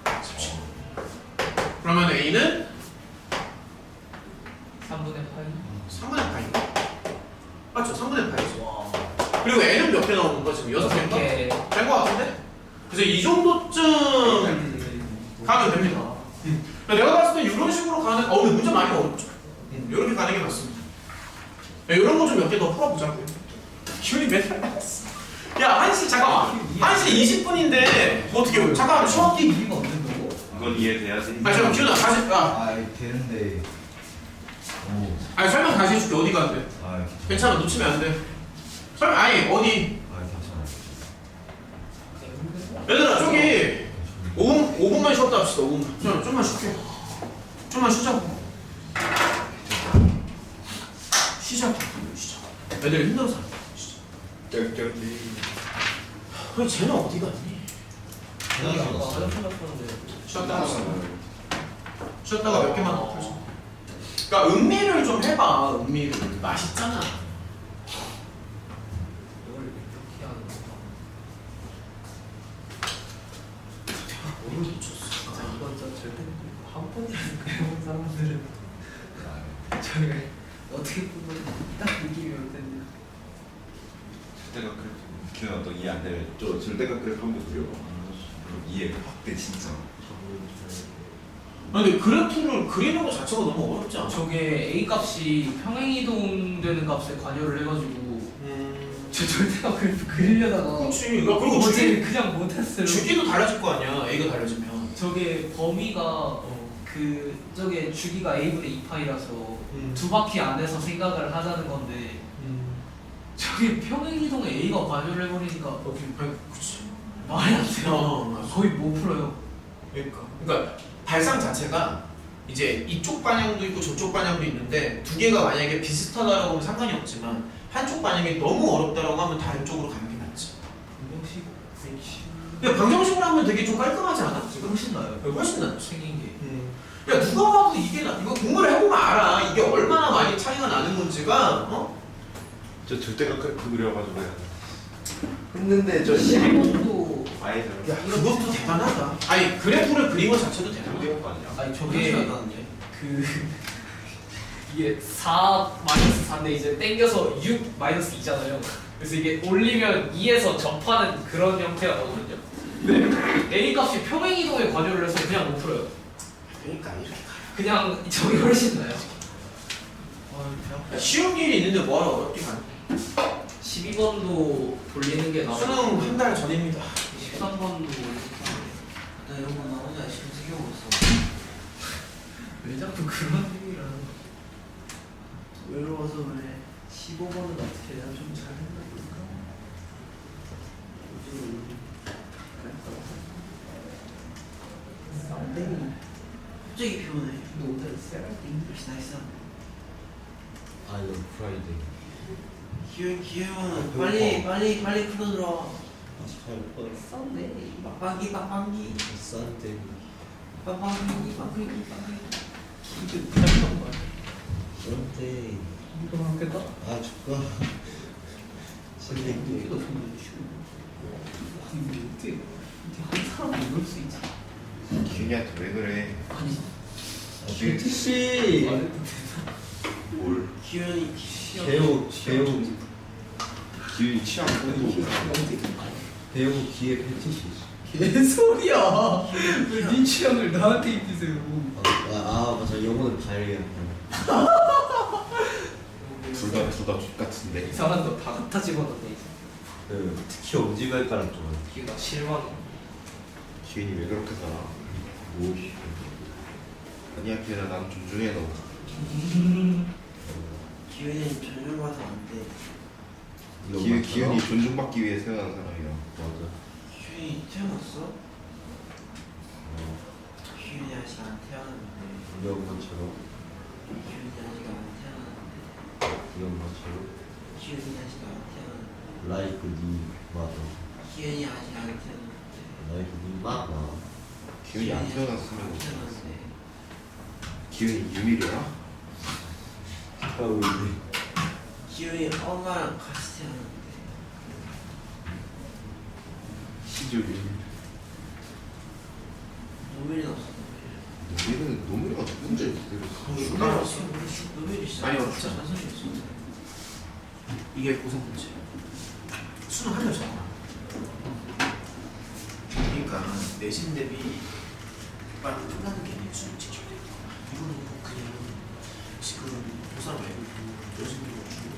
39. 그러면 a는 3분의 파이? 3분의 파이. 맞죠? 3분의 파이죠. 와. 그리고 n은 몇 개 나오는 거야 지금? 6개인가? 이렇게 된 거 같은데? 그래서 이 정도쯤 가면 됩니다. 내가 봤을 때 이런 식으로 가는 근데 문제 많이 어렵죠. 이렇게 가는 게 맞습니다. 이런 거 좀 몇 개 더 풀어보자고요. 기훈이 맨날 나왔어. 야 1시 잠깐만 1시 20분인데 어떻게 잠깐만 쉬어. 이게 이유가 없는다고? 이건 이해돼야지. 잠깐 기훈아 다시 되는데. 오. 설명 다시 해줄게. 어디 가는데? 괜찮아 놓치면 안 돼. 설명 어디? 괜찮아. 얘들아 저기 5분만 쉬었다 합시다. 5분. 좀만 쉴게. 좀만 쉬자고. 쉬자. 애들 힘들어서 안 돼. 쉬자. 왜 쟤는 어디 갔니? 여기 아까 화장실 갔었는데 쉬었다가 몇 개만 더 펼쳐. 그러니까 음미를 좀 해봐. 음미를 맛있잖아. 이걸 이렇게 하는 건가? 오늘 미쳤어. 진짜 이건 진짜 절대 한 번이라도 해본 사람들은 저희가 어떻게 보면 딱 느낌이 올 텐데. 절대가 그래. 기현아 너 이해 안 되면 저 절대가 그래 한번 그려. 그럼 이해 확 돼 진짜. 근데 그래프를 그리는 거 자체가 너무 어렵지 않아? 저게 A 값이 평행이동되는 값에 관여를 해가지고 저 절대가 그리려다가 그렇지. 그리고 어제 그냥 못했어요. 주기도 달라질 거 아니야. A가 달라지면. 저게 범위가 그 저게 주기가 A분의 2파이라서 두 바퀴 안에서 생각을 하자는 건데 저게 평행이동에 A가 관여를 해버리니까 그치. 말이 안 돼요. 맞아. 거의 못 풀어요. 그러니까 발상 자체가 이제 이쪽 방향도 있고 저쪽 방향도 있는데 두 개가 만약에 비슷하다라고 하면 상관이 없지만 한쪽 방향이 너무 어렵다라고 하면 다른 쪽으로 가는 게 낫지. 방정식 근데 방정식으로 하면 되게 좀 깔끔하지 않아? 지금 훨씬 나아요. 훨씬 낫지. 생긴 게. 야 누가 봐도 이게 이거 공부를 해보면 알아. 이게 얼마나 많이 차이가 나는 건지가 저 절대가 그래 그려가지고 해야 돼. 했는데 저 11번도 아예 야 그것도 대단하다. 아니 그래프를 그린 것 자체도 대단하다. 그런 거 아니야? 아니 저게 그 이게 4 마이너스 4인데 이제 땡겨서 6 마이너스 2잖아요. 그래서 이게 올리면 2에서 접하는 그런 형태가 나거든요. 근데 A 값이 평행이동에 관여를 해서 그냥 못 풀어요. 그러니까 이렇게 그냥 저게 훨씬 나아요. 야, 쉬운 일이 있는데 뭐하러 어렵게 가는 12번도 돌리는 게 나오고 수능 한 달 전입니다. 13번도 나 이런 거 나 혼자 열심히 새겨보고 있어. 왜 자꾸 그런 얘기를 하는 거야? 외로워서 그래. 15번은 어떻게 해야 좀 잘했나? 쌍댕이. 갑자기 피곤해. 근데 오늘 잉글리시 나이스. I love Friday. 기회는 빨리 풀어들어. 썬데이. 빡빡이. Sunday. 빡빡이. Sunday. 이거 하겠다? 아 축가. Sunday. 이거 좀 어떻게 한 사람이 이럴 수 있지? 기현이한테 왜 그래? 아니 뷰티 씨. 뭘? 기회는 배우 기현이 취향 뽕도 배우 기의 패티시. 개소리야. 네 취향을 나한테 입히세요. 맞아 영어는 가야겠다. 둘다 X같은데. 이상한 거 다 갖다 집어넣네 이제. 그 특히 엄지발가락 좋아. 기가 실망. 기현이 왜 그렇게 살아? 오씨. 아니야 기현아 난 존중해 너. 기회는 존중받으면 안 돼. 기현이 존중받기 위해 태어난 사람이야. 맞아. 기회는 태어났어? 기회는 아직 안 태어났는데. 이런 것처럼 기회는 아직 안 태어났는데. 이런 것처럼 기회는 아직 안 태어났는데. like 니 맞아. 기회는 아직 안 태어났는데. like 니 맞아. 기현이 안 안 태어났으면 태어났는데. 기현이 유밀이야? 하고 이제 기회는 엄마랑 같이 태어났는데. 시조 유밀. 노밀은 없어. 노밀은. 노미가 누군지 많이 어렵죠. 이게 고성 문제. 수능 하려잖아. 그러니까 내신 대비 빨리 끝나는 게 아니라 수능 지켜야 돼. 이거는 뭐 그냥 지금 고사 말고 여신들로 주고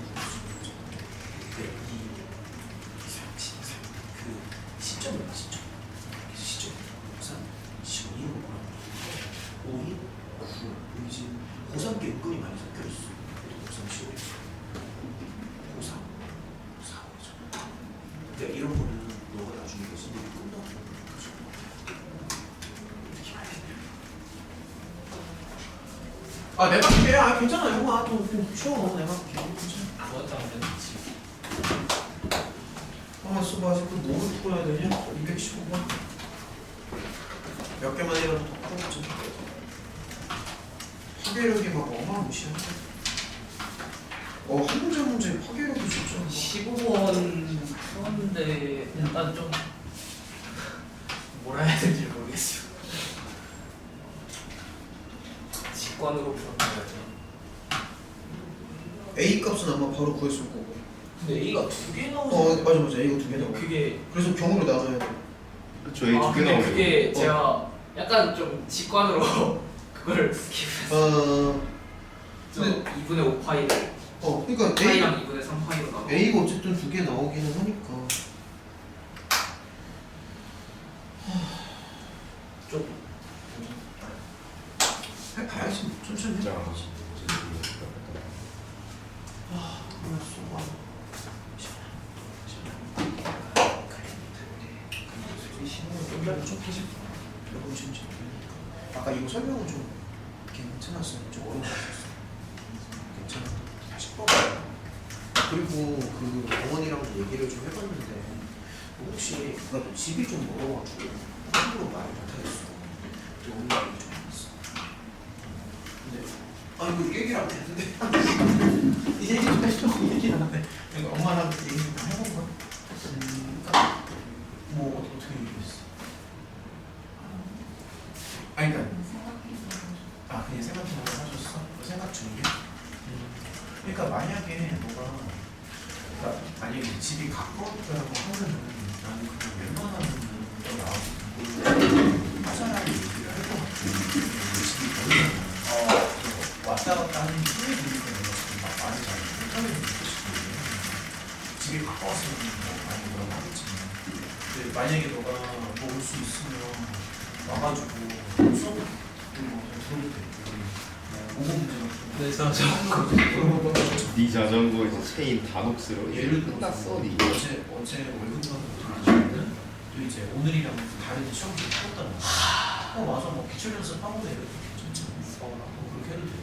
근데 그 시점은 시점. 그래서 시점. 고사 시험 이런 거 보라. 5일 9월 여기 지금 고3게 은근히 많이 섞여 있어. 고3 10월 고3 4월이잖아. 근데 이런 거는 너가 나중에 예수님이 끝나고 그죠? 어떻게 알겠냐? 아 내가 할게. 아 괜찮아 형아 또 쉬워 내가 할게. 괜찮아. 그것도 안 되지. 아 수고 아직도 뭐를 풀어야 되냐? 215번 몇 개만 해도 더 풀어보자. 파괴력이 막 어마무시하네. 한 문제 파괴력이 진짜 15번 풀었는데 일단 좀 뭐라 해야 될지 모르겠어요. 직관으로 풀었는 거죠. A 값은 아마 바로 구했을 거고. 근데 A가 2개 나오죠. 맞아 A가 2개 나와. 그게 그래서 병으로 나눠야 돼. 그쵸 A 두개 근데 나오죠. 그게 제가 약간 좀 직관으로 그걸 스킵했어요. 저 근데- 2분의 5 파이를 그러니까 A 파이랑 2분의 3 파이로 나눠. A가 어쨌든 2개 나오기는 하니까. 좀 해봐야지 뭐. 천천히 진짜. 해봐야지. 아까 이거 설명은 좀 괜찮았어요. 좀 어려운 거 같았어. 괜찮아. 다시 봐. 그리고 그 병원이랑도 얘기를 좀 해봤는데 혹시 그러니까 집이 좀 멀어가지고 함부로 말을 못하겠어. 또 오늘 얘기 좀 해봤어. 근데 이거 얘기를 안 했는데 이제 얘기 좀 해줘. 얘기를 안 해. 그러니까 엄마랑 얘기 좀 해본 거야. 그러니까 뭐 어떻게 얘기했어? 그러니까 그냥 생각해보고 하셨어? 생각 중이야? 그러니까 만약에 너가 그러니까 만약에 집이 가까웠다고 하면은 나는 그냥 웬만하면 너 나와서 하자라고 얘기를 할 것 같아. 집이 멀잖아. 왔다 갔다 하는 게 힘이 드니까 내가 지금 막 말을 잘 못하는 것이고 집이 가까웠으면 뭐 많이 뭐라고 하겠지만 근데 만약에 너가 뭐 올 수 있으면 와가지고 수업 들어도 되고 오고 문제가 네, 자전거. 네 자전거 이제 체인 다 녹슬어. 예를 들어서 끝났어 니. 어제 월급만 돌려주면은 또 이제 오늘이랑 다른 시험을 풀었다는 거야. 와서 뭐 기출 연습하고 내려도 괜찮잖아. 그렇게 해도 돼.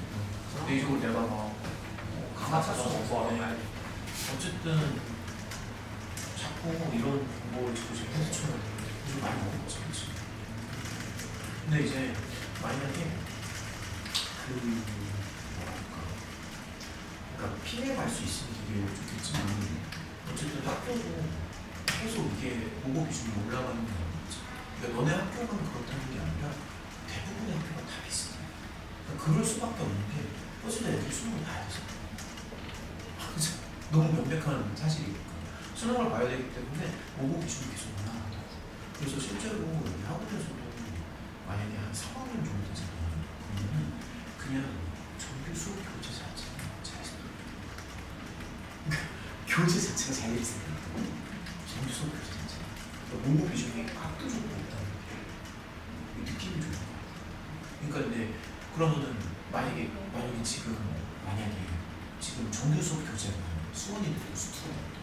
근데 이걸 내가 막 강화 사수 없어. 어쨌든 자꾸 이런 뭐 지금 핸드처럼 좀 많이 먹었지, 그렇지? 근데 이제 만약에 그러니까 피해갈 수 있으면 되게 좋겠지만 어쨌든 학교도 계속 이게 보고 기준이 올라가는 게 아니지. 그러니까 너네 학교만 그렇다는 게 아니라 대부분의 학교가 다 비슷해. 그러니까 그럴 수밖에 없는 게 어쨌든 애들이 수능을 봐야 되잖아. 그죠? 너무 명백한 사실이니까 수능을 봐야 되기 때문에 보고 기준이 계속 올라간다고. 그래서 실제로 여기 학원에서도 만약에 한 3학년 정도 되잖아. 그러면 그냥 정규 수업 교재 자체가 자연스러워. 그러니까 교재 자체가 자연스러워. 정규 수업 교재 자체가. 그러니까 공부 비중이 압도적으로 높다는 게 느낌이 좋은 거야. 그러니까 근데 그러면은 만약에 지금 정규 수업 교재가 수원이들도 수투가 나왔다.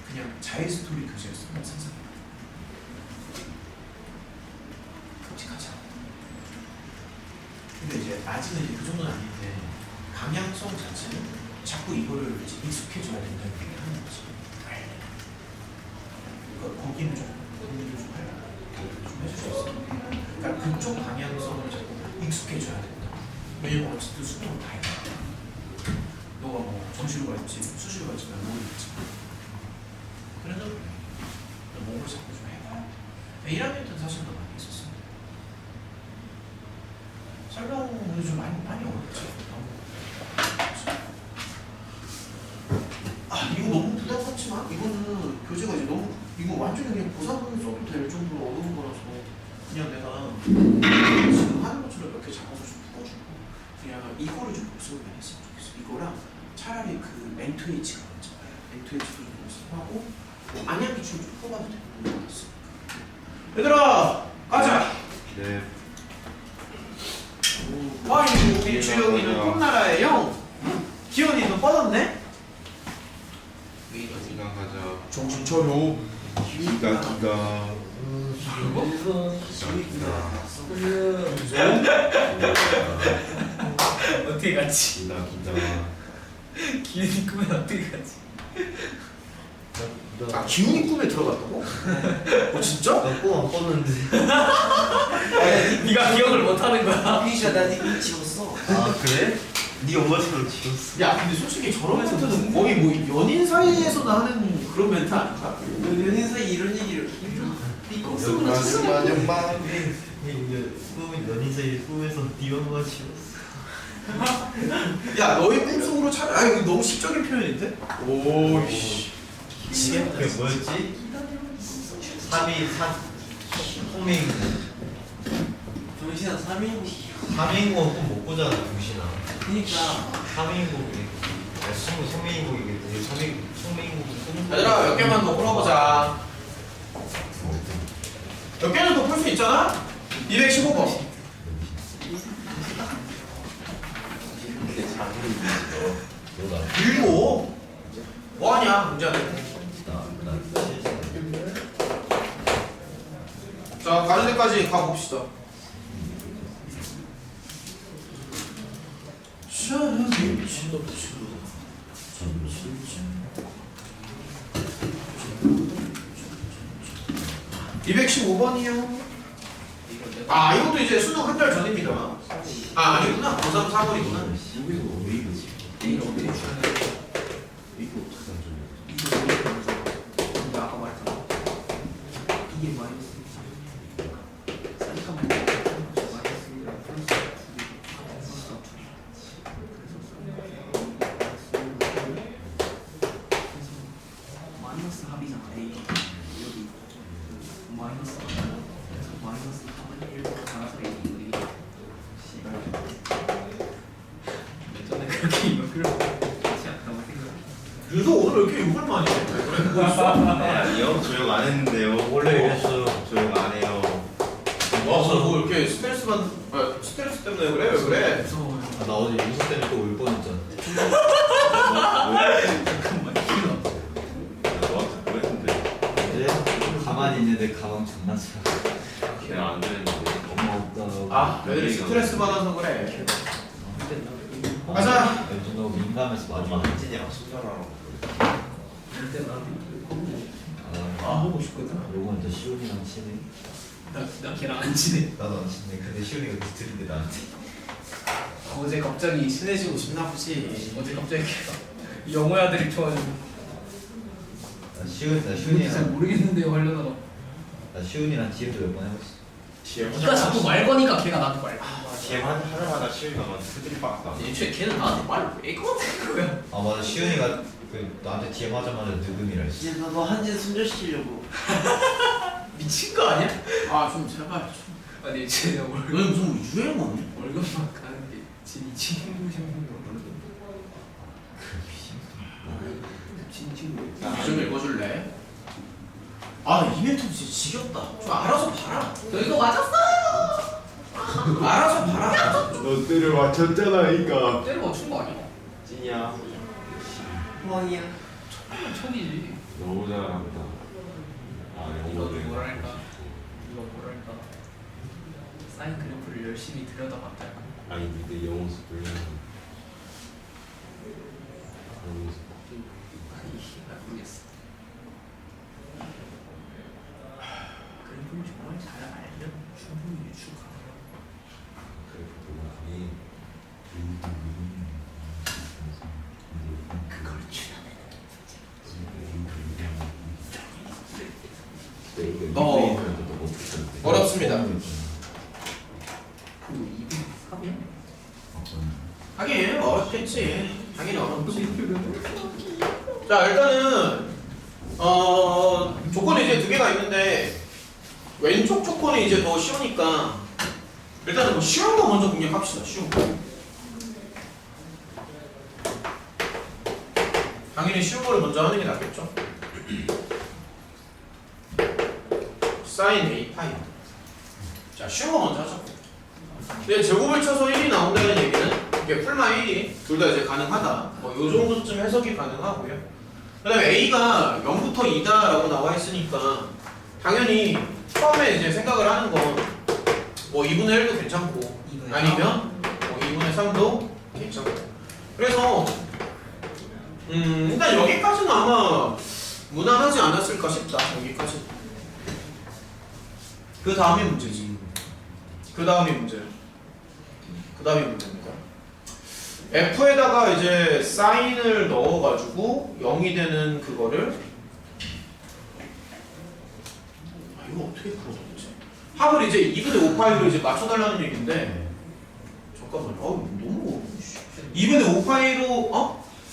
그냥 자유스토리 교재였으면 상상해. 끔찍하지 않아. 근데 이제 아직은 이제 그 정도는 아닌데 방향성 자체는 자꾸 이거를 이제 익숙해져야 된다는 얘기를 하는 거지. 그러니까 거기는 좀 고민을 좀 해줄 수 있어. 그러니까 그쪽 방향성을 자꾸 익숙해져야 된다. 왜냐면 어쨌든 수능을 다 해야 돼. 너가 뭐 정시로 갈지 수시로 갈지 난 모르겠지. 그래서 그래. 몸을 자꾸 좀 해봐. 1학년 때는 사실 더 많이 했었어. 근데 좀 많이 어렵지. 아 이거 너무 부담 같지만 이거는 교재가 이제 너무 이거 완전히 그냥 고사문 써도 될 정도로 어려운 거라서 그냥 내가 지금 하는 것처럼 몇 개 잡아서 좀 풀어주고 그냥 이거를 좀 복습을 많이 했으면 좋겠어. 이거랑 차라리 그 멘토에이지가 있잖아요. 멘토에이지도 좀 복습하고 안양 기출 좀 뽑아도 되는 것 같습니다. 얘들아 가자. 네. 아이고 우리 주영이는 꿈나라의 영. 기현이 너 뻗었네? 왜 이러지? 기가 가자. 정신 차려. 기가. 어떻게 갔지? 기가. 기운이 꾸면 어떻게 갔지? 아 기훈이 꿈에 들어갔다고? 어 진짜? 나꿈안 꿨는데. 네가 기억을 못하는 거야. 피시가 나네 찍었어. 아 그래? 네 엄마처럼 지웠어. 야 근데 솔직히 저런 멘트는 거의 뭐 연인 사이에서나 하는 그런 멘트 아닌가? 연인 사이 이런 얘기를 삐걱 쓰고 연만. 이제 꿈이 연인 사이 꿈에서 네 엄마 지웠어. 야 너의 꿈속으로 아 이거 너무 시적인 표현인데? 오이씨 그게 뭐였지? 3인 호밍. 정신아 3인 3인공 꿈못 꾸잖아 정신아. 그니까 3인공이 20인공이겠지. 3인공 얘들아 몇 개만 더 풀어보자. 몇 개는 더 풀 수 있잖아? 215번 일곱 뭐하냐 문제는. 자 가는 데까지 가봅시다. (215번이요) 아 이것도 이제 수능 한 달 전입니다. 아 아니구나 고3 4번이구나. 내일 어떻게 주는 거야? 근데 아까 말했잖아. 이게 마이너스 사이가 마이너스 1이랑 플러스 2 마이너스 합이잖아. A 여기 마이너스 그래서 마이너스 합은 1 따라서 A 예전에 그렇게 욕을 하지 않다고 생각해. 유도 오늘 왜 이렇게 욕을 많이 해? 아니요, 조용 안 했는데요. 원래 이랬어요. 조용 안 해요. 뭐 이렇게 스트레스 때문에 그래? 왜 그래? 무서워요. 아, 나 어제 유수 때문에 또 울 뻔했잖아. 잠깐만 길어. 너한테 뭐 했는데? 어제 가만히 있는데 가방 존나 차. 걔가 안 되는데. 엄마 없다고. 아 애들이 스트레스 받아서 그래. 가자. 요즘 너무 민감해서 많이 엄마 한진이랑 순서랑. 근데 나도 아, 보고 싶거든. 요건 저 시온이랑 친해. 나 걔랑 안 친해. 나도 안 친해. 근데 시온이가 비틀인데 나한테. 어제 갑자기 친해지고 싶나 보지. 어제 갑자기 영어야 드립 쳐가지고 나 잘 시온이랑 모르겠는데요 하려다가 나 시온이랑 DM도 몇 번 해봤어. 네가 자꾸 말 거니까 걔가 나한테 말 거야. DM 하루마다 시우가 막 스트릿 박았다. 애초에 걔는 나한테 말을 왜 거는 거야? 아 맞아 시온이가 그 나한테 DM 하자마자 느금이라 했어. 이제 너 한진 순절시키려고. 미친 거 아니야? 아좀 제발 좀. 아니 쟤 월급 너희 무슨 유행어니? 월급만 가는데 진이 친구 신분으로 친구 좀 읽어줄래? 아 이벤트 진짜 지겹다. 좀 알아서 봐라. 너 이거 맞았어요. 알아서 봐라. 너 때를 맞췄잖아, 이까. 때려 맞춘 거 아니야? 찐이야. 호황이야. 천이지. 너무 잘한다. 아, 이거 영어를. 뭐랄까 사인 그래프를 열심히 들여다봤다 할까? 아니, 근데 영어 스쿨. 잘 모르겠어. 그래프를 정말 잘 알면 충분히 유추 가능해. 그걸 어렵습니다. 그 203이야? 하긴 어렵겠지. 당연히 어렵지. 자 일단은 조건이 이제 두 개가 있는데 왼쪽 조건이 이제 더 쉬우니까 일단은 뭐 쉬운 거 먼저 공략합시다. 쉬운 거. 당연히 쉬운 거를 먼저 하는 게 낫겠죠. 사인 A 파이. 자 쉬운 거 먼저 하자. 근데 제곱을 쳐서 1이 나온다는 얘기는 이게 풀마 1이 둘 다 이제 가능하다. 뭐 요 정도쯤 해석이 가능하고요. 그 다음에 A가 0부터 2다라고 나와 있으니까 당연히 처음에 이제 생각을 하는 건 뭐 2분의 1도 괜찮고 2분의 아니면 뭐 2분의 3도 괜찮고 그래서 일단 여기까지는 아마 무난하지 않았을까 싶다. 여기까지. 그 다음이 문제지. 그 다음이 문제야. 그 다음이 문제입니다. F에다가 이제 사인을 넣어가지고 0이 되는 그거를 이거 어떻게 풀어줬지? 합을 이제 2분의 5파이로 이제 맞춰달라는 얘기인데 잠깐만요. 너무 2분의 5파이로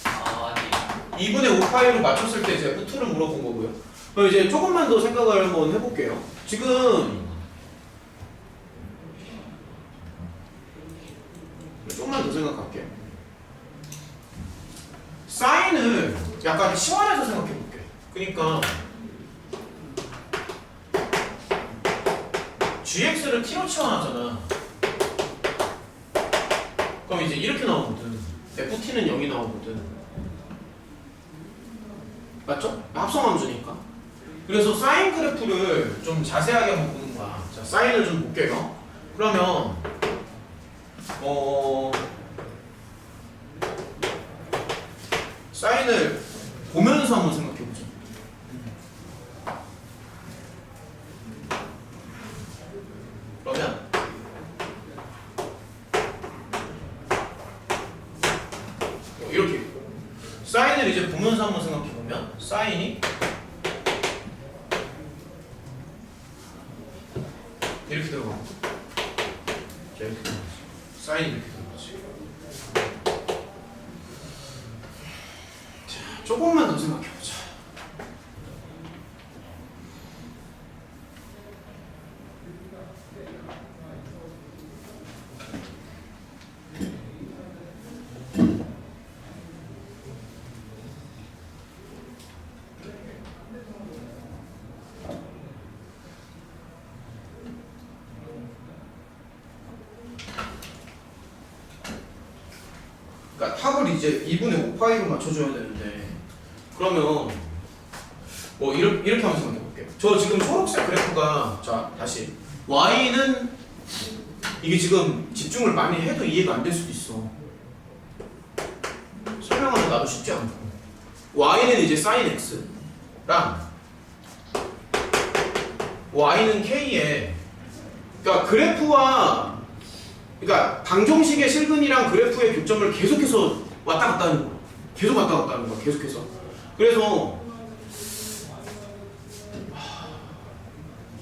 아니 2분의 5파이로 맞췄을 때 이제 루트를 물어본 거고요. 그럼 이제 조금만 더 생각을 한번 해볼게요. 지금 조금만 더 생각할게요. 사인을 약간 치환해서 생각해볼게. 그러니까 gx를 t로 치환하잖아. 그럼 이제 이렇게 나오거든. ft는 0이 나오거든. 맞죠? 합성함수니까. 그래서 사인 그래프를 좀 자세하게 한번 보는 거야. 자, 사인을 좀 볼게요. 그러면 사인을 보면서 한번 생각해보자. 그러면 이렇게 있고 사인을 이제 보면서 한번 생각해보면 사인이 이렇게 들어가고 이렇게 들어가지. 사인이 이렇게 들어가지. 자, 조금만 더 생각해보자. 그러니까 탑을 이제 2분의 5파이로 맞춰줘야 되는데 그러면 뭐 이렇게 한번 생각해볼게요. 저 지금 초록색 그래프가 자 다시 y는 이게 지금 집중을 많이 해도 이해가 안 될 수도 있어. 설명하는 나도 쉽지 않고 y는 이제 sin x랑 y는 k에 그러니까 그래프와 그러니까 방정식의 실근이랑 그래프의 교점을 계속해서 왔다 갔다 하는 거야. 계속 왔다 갔다 하는 거야. 계속해서. 그래서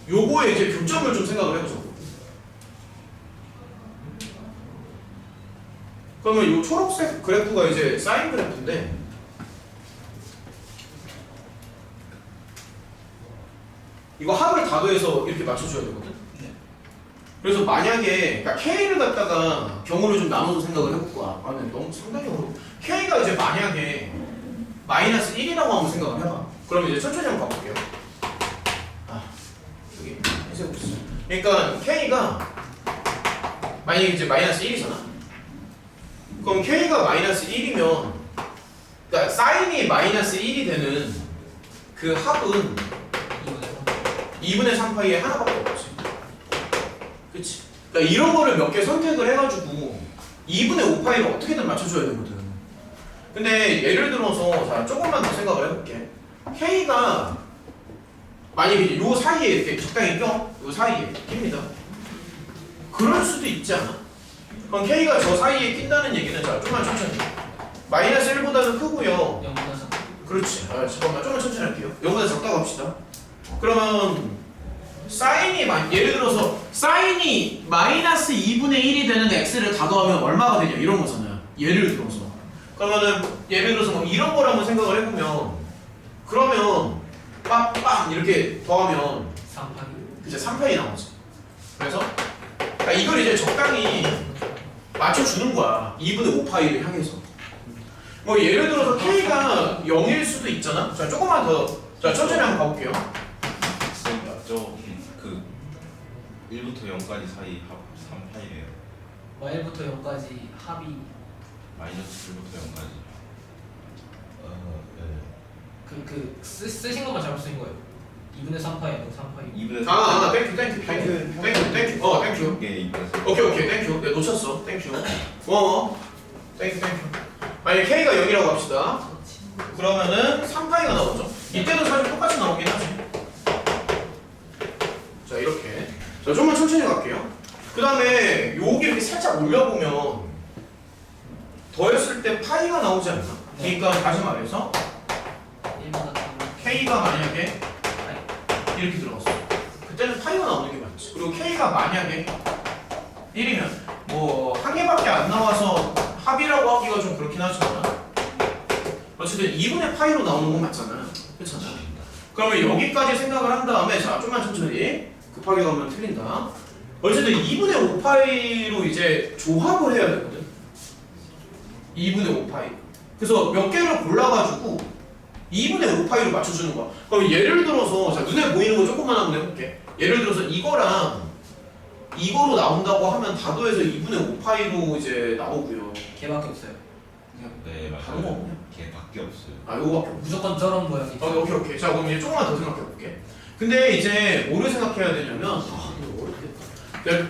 요거에 이제 교점을 좀 생각을 해보자. 그러면 요 초록색 그래프가 이제 사인 그래프인데 이거 합을 다 더해서 이렇게 맞춰줘야 되거든. 그래서 만약에 그러니까 K를 갖다가 경우를 좀 나눠서 생각을 해볼 거야. 아, 근데 너무 상당히 어려워. K가 이제 만약에 마이너스 1이라고 한번 생각을 해봐. 그러면 이제 천천히 한번 가볼게요. 아, 여기 해석을 했어. 그러니까 K가 만약에 이제 마이너스 1이잖아. 그럼 K가 마이너스 1이면 그러니까 사인이 마이너스 1이 되는 그 합은 2분의 3파이에 하나밖에 없지. 그치? 그러니까 이런 거를 몇 개 선택을 해가지고 2분의 5파이를 어떻게든 맞춰줘야 되거든. 근데 예를 들어서 자 조금만 더 생각을 해볼게. K가 만약에 이제 요 사이에 이렇게 적당히 껴. 요 사이에 낍니다. 그럴 수도 있지 않아? 그럼 K가 저 사이에 낀다는 얘기는 자 좀만 천천히. 마이너스 1보다는 크고요. 0보다 그렇지. 아, 잠깐만 좀만 천천히 할게요. 0보다 작다고 합시다. 그러면 사인이 예를 들어서 사인이 마이너스 2분의 1이 되는 x를 다 더하면 얼마가 되냐 이런 거잖아요. 예를 들어서 그러면은 예를 들어서 뭐 이런 걸 한번 생각을 해보면 그러면 빵빵 이렇게 더하면 3파이. 이제 3파이 나오지. 그래서 이걸 이제 적당히 맞춰주는 거야. 2분의 5파이를 향해서. 뭐 예를 들어서 K가 0일 수도 있잖아. 자 조금만 더, 자 천천히 한번 가볼게요. 그 1부터 0까지 사이 합 3파이래요. 1부터 0까지 합이 마이너스 1부터 0까지. 쓰신 것만 잘못 쓰신 거예요. 2분의 3파이 아니고 3파이. 2분의 땡큐. 게 2분의 오케이, 땡큐. 내가 놓쳤어. 땡큐. 고마워. 땡큐. 만약에 K가 0이라고 합시다. 그러면은 3파이가 나오죠. 이때도 사실 똑같이 나오긴 하지. 자, 이렇게. 자, 좀만 천천히 갈게요. 그 다음에 여기 이렇게 살짝 올려보면 더했을 때 파이가 나오지 않나? 네. 그러니까 다시 말해서 1마다 K가 만약에 이렇게 들어갔어. 그때는 파이가 나오는 게 맞지. 그리고 K가 만약에 1이면 뭐 한 개밖에 안 나와서 합이라고 하기가 좀 그렇긴 하지만 어쨌든 2분의 파이로 나오는 건 맞잖아. 그렇잖아. 그러면 여기까지 생각을 한 다음에 자 좀만 천천히 급하게 가면 틀린다. 어쨌든 2분의 5파이로 이제 조합을 해야 되거든. 2분의 5파이. 그래서 몇 개를 골라가지고 2분의 5파이로 맞춰주는 거야. 그럼 예를 들어서 자 눈에 보이는 거 조금만 한번 해볼게. 예를 들어서 이거랑 이거로 나온다고 하면 다도해서 2분의 5파이로 이제 나오고요. 걔밖에 없어요. 네 다른 거 맞아요. 없냐? 걔밖에 없어요. 아 요거밖에 없어. 무조건 저런 모양이. 오케이. 자 그럼 이제 조금만 더 생각해 볼게. 근데 이제 뭐를 생각해야 되냐면 이거 어렵겠다. 내가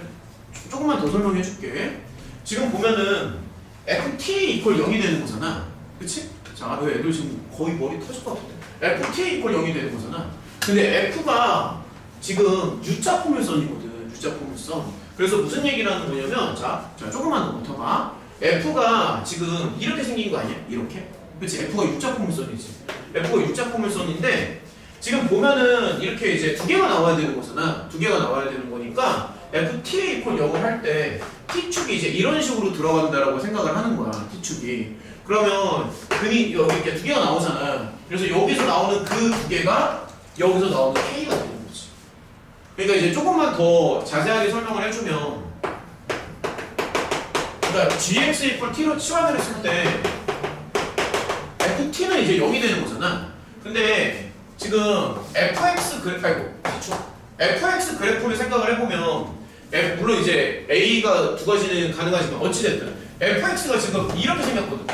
조금만 더 설명해 줄게. 지금 보면은 FT 이퀄 0이 되는 거잖아. 그치? 자, 너 애들 지금 거의 머리 터질 것 같은데. FT 이퀄 0이 되는 거잖아. 근데 F가 지금 U자 포물선이거든. U자 포물선. 그래서 무슨 얘기를 하는 거냐면 자 조금만 더 버텨봐. F가 지금 이렇게 생긴 거 아니야? 이렇게? 그치? F가 U자 포물선이지. F가 U자 포물선인데 지금 보면은 이렇게 이제 두 개가 나와야 되는 거잖아. 두 개가 나와야 되는 거니까 FT 이퀄 0을 할 때 T축이 이제 이런 식으로 들어간다라고 생각을 하는 거야. T축이. 그러면 근이 여기 이렇게 두 개가 나오잖아. 그래서 여기서 나오는 그 두 개가 여기서 나오는 K가 되는 거지. 그러니까 이제 조금만 더 자세하게 설명을 해주면 그러니까 GX 이퀄 T로 치환을 했을 때 FT는 이제 0이 되는 거잖아. 근데 지금 FX 그래프를 생각을 해보면 물론 이제 A가 두 가지는 가능하지만 어찌됐든 FX가 지금 이렇게 생겼거든.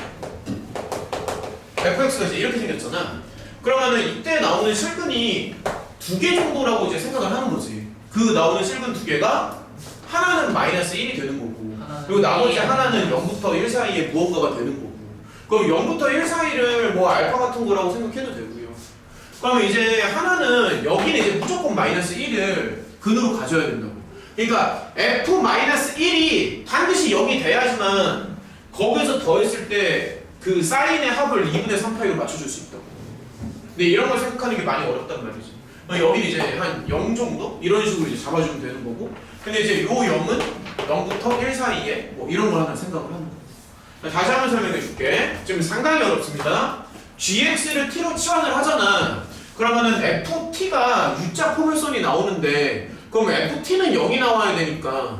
FX가 이제 이렇게 생겼잖아. 그러면은 이때 나오는 실근이 두 개 정도라고 이제 생각을 하는 거지. 그 나오는 실근 두 개가 하나는 마이너스 1이 되는 거고 그리고 나머지 하나는 0부터 1 사이에 무언가가 되는 거고 그럼 0부터 1 사이를 뭐 알파 같은 거라고 생각해도 되고요. 그러면 이제 하나는 여기는 이제 무조건 마이너스 1을 근으로 가져야 된다고. 그러니까 F-1이 반드시 0이 돼야지만 거기서 더했을 때 그 사인의 합을 2분의 3파이로 맞춰줄 수 있다고. 근데 이런 걸 생각하는 게 많이 어렵단 말이지. 여기는 이제 한 0 정도? 이런 식으로 이제 잡아주면 되는 거고 근데 이제 요 0은 0부터 1 사이에 뭐 이런 걸 하나 생각을 하는 거야. 다시 한번 설명해 줄게. 지금 상당히 어렵습니다. GX를 T로 치환을 하잖아. 그러면은 FT가 U자 포물선이 나오는데 그럼 FT는 0이 나와야 되니까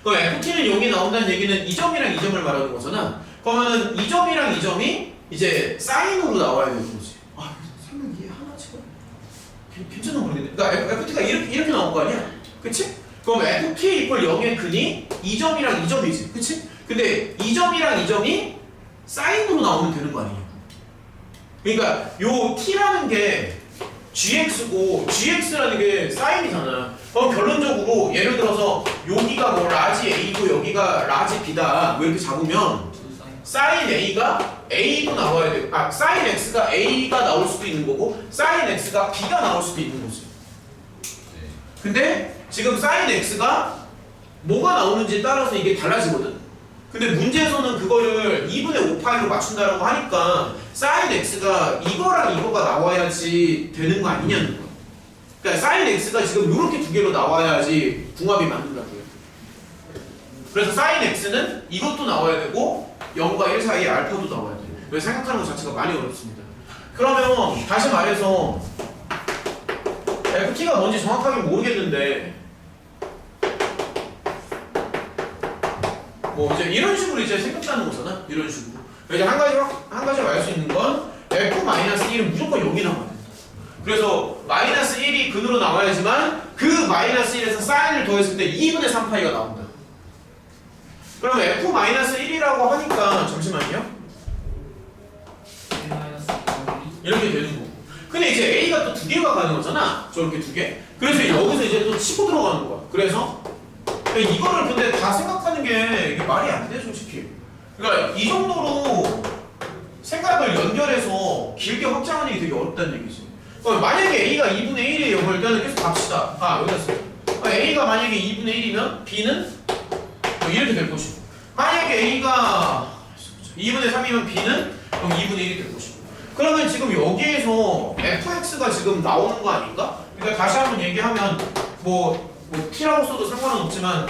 그럼 FT는 0이 나온다는 얘기는 이 점이랑 이 점을 말하는 거잖아. 그러면은 이 점이랑 이 점이 이제 사인으로 나와야 되는 거지. 아, 설명 이해하나 지금? 괜찮은 거리네. 그러니까 FT가 이렇게 나온 거 아니야? 그치? 그럼 FT 이퀄 0의 근이 이 점이랑 이 점이지. 그치? 근데 이 점이랑 이 점이 사인으로 나오면 되는 거 아니냐? 그러니까 요 T라는 게 GX고 GX라는 게 사인이잖아. 그럼 결론적으로 예를 들어서 여기가 뭐 라지 A고 여기가 라지 B다 뭐 이렇게 잡으면 사인 A가 A도 나와야 돼. 아 사인 X가 A가 나올 수도 있는 거고 사인 X가 B가 나올 수도 있는 거지. 근데 지금 사인 X가 뭐가 나오는지에 따라서 이게 달라지거든. 근데 문제에서는 그거를 2분의 5파이로 맞춘다라고 하니까 사인 X가 이거랑 이거가 나와야지 되는 거 아니냐는 거야. 그러니까 사인 X가 지금 이렇게 두 개로 나와야지 궁합이 맞는다고요. 그래서 sin x는 이것도 나와야 되고 0과 1 사이에 알파도 나와야 돼요. 왜 생각하는 것 자체가 많이 어렵습니다. 그러면 다시 말해서 ft가 뭔지 정확하게 모르겠는데 뭐 이제 이런 식으로 이제 생각하는 거잖아. 이런 식으로. 이제 한 가지 알 수 있는 건 f-1은 무조건 0이 나와야 된다. 그래서 마이너스 1이 근으로 나와야지만 그 마이너스 1에서 사인을 더했을 때 2분의 3파이가 나온다. 그러면 f-1이라고 하니까 잠시만요. 이렇게 되는 거고. 근데 이제 A가 또 2개가 가능하잖아. 저렇게 2개. 그래서 여기서 이제 또 치고 들어가는 거야. 그래서 이거를 근데 다 생각하는 게 이게 말이 안 돼, 솔직히. 그러니까 이 정도로 생각을 연결해서 길게 확장하는 게 되게 어렵다는 얘기지. 만약에 A가 2분의 1이에요. 그럼 일단은 계속 갑시다. 여기다 써요. A가 만약에 2분의 1이면 B는 이렇게 될 것이고, 만약에 A가 2분의 3이면 B는 그럼 2분의 1이 될 것이고. 그러면 지금 여기에서 fx가 지금 나오는 거 아닌가? 그러니까 다시 한번 얘기하면 뭐 t라고 써도 상관은 없지만,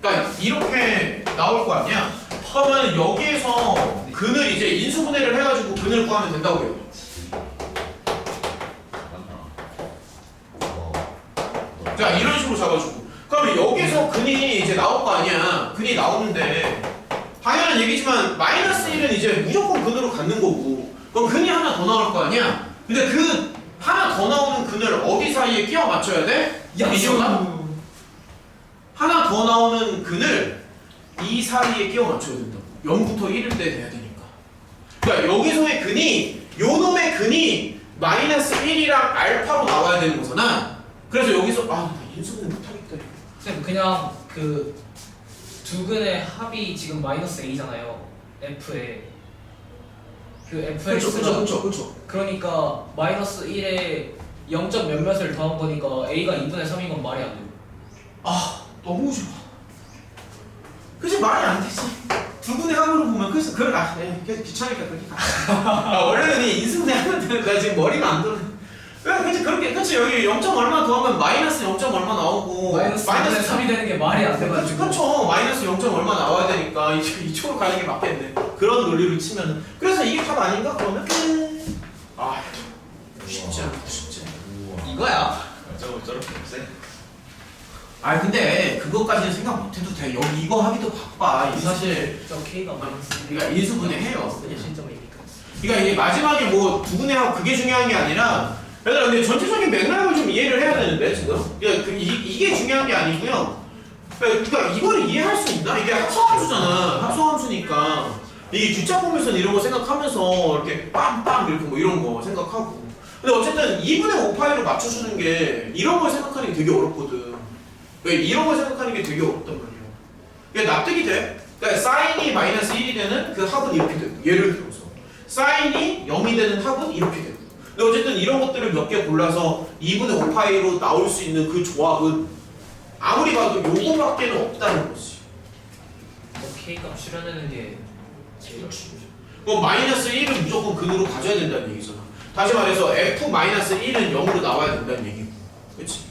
그러니까 이렇게 나올 거 아니야? 그러면 여기에서 근을 이제 인수분해를 해가지고 근을 구하면 된다고 해요. 자, 이런 식으로 잡아주고. 그러면 여기서 근이 이제 나올 거 아니야? 근이 나오는데 당연한 얘기지만 마이너스 1은 이제 무조건 근으로 갖는 거고, 그럼 근이 하나 더 나올 거 아니야? 근데 그 하나 더 나오는 근을 어디 사이에 끼워 맞춰야 돼? 이거가 하나 더 나오는 근을 이 사이에 끼워 맞춰야 된다고. 0부터 1일 때 돼야 되니까. 그러니까 여기서의 근이, 요 놈의 근이 마이너스 1이랑 알파로 나와야 되는 거잖아. 그래서 여기서 나 인수분해 못하겠다. 쌤, 그냥 그 두 근의 합이 지금 마이너스 a잖아요. f에 그 fx가 그쵸. 그러니까 마이너스 1에 0점 몇몇을 더한 거니까 a가 2분의 3인 건 말이 안 돼요. 너무 좋아. 그치, 말이 안 되지. 두 분의 합으로 보면 그래서 계속 귀찮으니까 그렇게 가. 원래는 이 인수분해 하면 되는데 나 지금 머리가 안 돌아. 그치, 그렇게, 그치, 여기 0점 얼마 더하면 마이너스 0점 얼마 나오고 마이너스 3이 되는 게 말이 안 돼가지고. 그쵸, 마이너스 0점 얼마 나와야 되니까 이쪽으로 가는 게 맞겠네. 그런 논리로 치면은. 그래서 이게 답 아닌가 그러면? 쉽지 않아. 이거야. 저렇게 없애? 근데 그것까지는 생각 못해도 돼. 여기 이거 하기도 바빠. 사실 저 k가 마이너스 그러니까 인수분해 해요. 그냥 실점이니까. 그러니까 이게 마지막에 뭐 두 분의 합 그게 중요한 게 아니라, 얘들아 근데 전체적인 맥락을 좀 이해를 해야 되는데 지금. 그러니까 이게 중요한 게 아니고요. 그러니까 이거를 이해할 수 있나? 이게 합성함수잖아. 합성함수니까 이게 U자 보면서 이런 거 생각하면서 이렇게 빵빵 이렇게 뭐 이런 거 생각하고. 근데 어쨌든 2분의 5파이로 맞춰주는 게 이런 걸 생각하는 게 되게 어렵거든. 왜 이런 걸 생각하는 게 되게 어렵단 말이야. 이게 납득이 돼. 그러니까 사인이 마이너스 1이 되는 그 합은 이렇게 되고, 예를 들어서 사인이 0이 되는 합은 이렇게 되고. 근데 어쨌든 이런 것들을 몇 개 골라서 2분의 5파이로 나올 수 있는 그 조합은 아무리 봐도 요거밖에는 없다는 거지. k가 출현하는 게 제일 중요해요. 그럼 마이너스 1은 무조건 근으로 가져야 된다는 얘기잖아. 다시 말해서 f-1은 0으로 나와야 된다는 얘기고. 그치?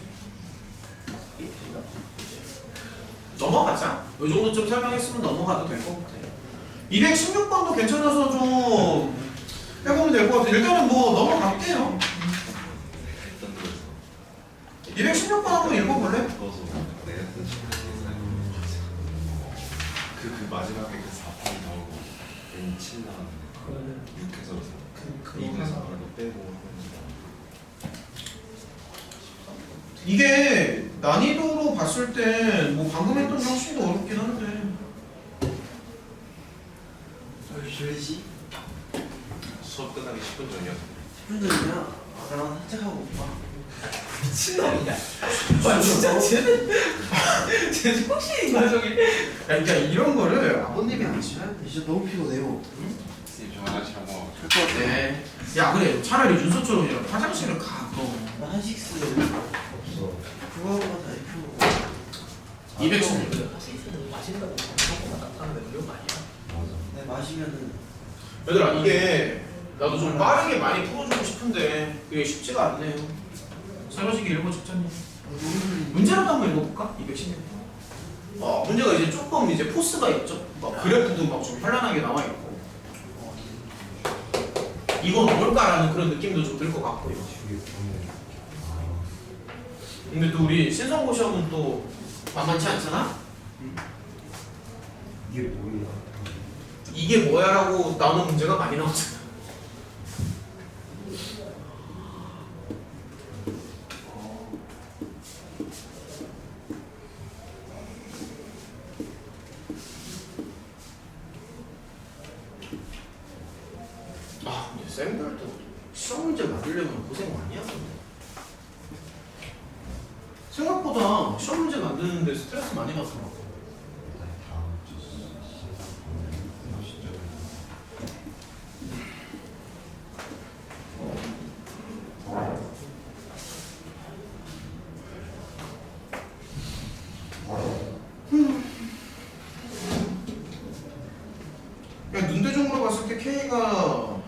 넘어가자. 이 정도 좀 설명했으면 넘어가도 될 것 같아. 216번도 괜찮아서 좀 해보면 될 것 같아. 일단은 뭐 넘어갈게요. 216번 한번 읽어볼래? 내가 그 마지막에 그 4파이 나오고 N7 나왔는데 그거는 6에서 그거 2분의 하나 4파이로 빼고 이게 난이도로 봤을 때 뭐 방금 했던 형식도 어렵긴 한데. 줄지? 수업 끝나기 10분 전이야. 10분 전이야. 나랑 산책하고 오빠. 미친놈이야. 진짜 쟤 정신인가 저기. 그러니까 이런 거를 아버님이 하시면 진짜 너무 피곤해요. 선생님 저 하나씩 한번 할것 같아. 야 그래, 차라리 윤서처럼 그냥 화장실을 가. 나 한식스 없어. 그거 하고 다 F. 216. 하식스는 마신다고 방송만 나타나는 이런 거 아니야? 맞아. 내 마시면은 얘들아 이게 나도 좀 빠르게 많이 풀어주고 싶은데 그게 쉽지가 않네요. 설거지기 일본 직전님. 문제라도 한번 읽어볼까? 216번. 문제가 이제 조금 이제 포스가 있죠. 막 그래프도 막 좀 현란하게 나와 있고. 이건 뭘까라는 그런 느낌도 좀 들 것 같고요. 근데 또 우리 신성고 시험은 또 만만치 않잖아? 이게 뭐야? 이게 뭐야라고 나오는 문제가 많이 나오잖아. 근데 쌤들도 시험 문제 만들려면 고생 많이 하던데. 생각보다 시험 문제 만드는데 스트레스 많이 받더라고. 그냥 눈대중으로 봤을 때 K가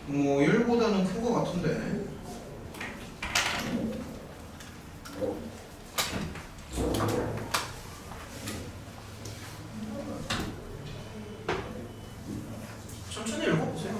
뭐 1보다는 큰 것 같은데. 천천히 읽어보세요.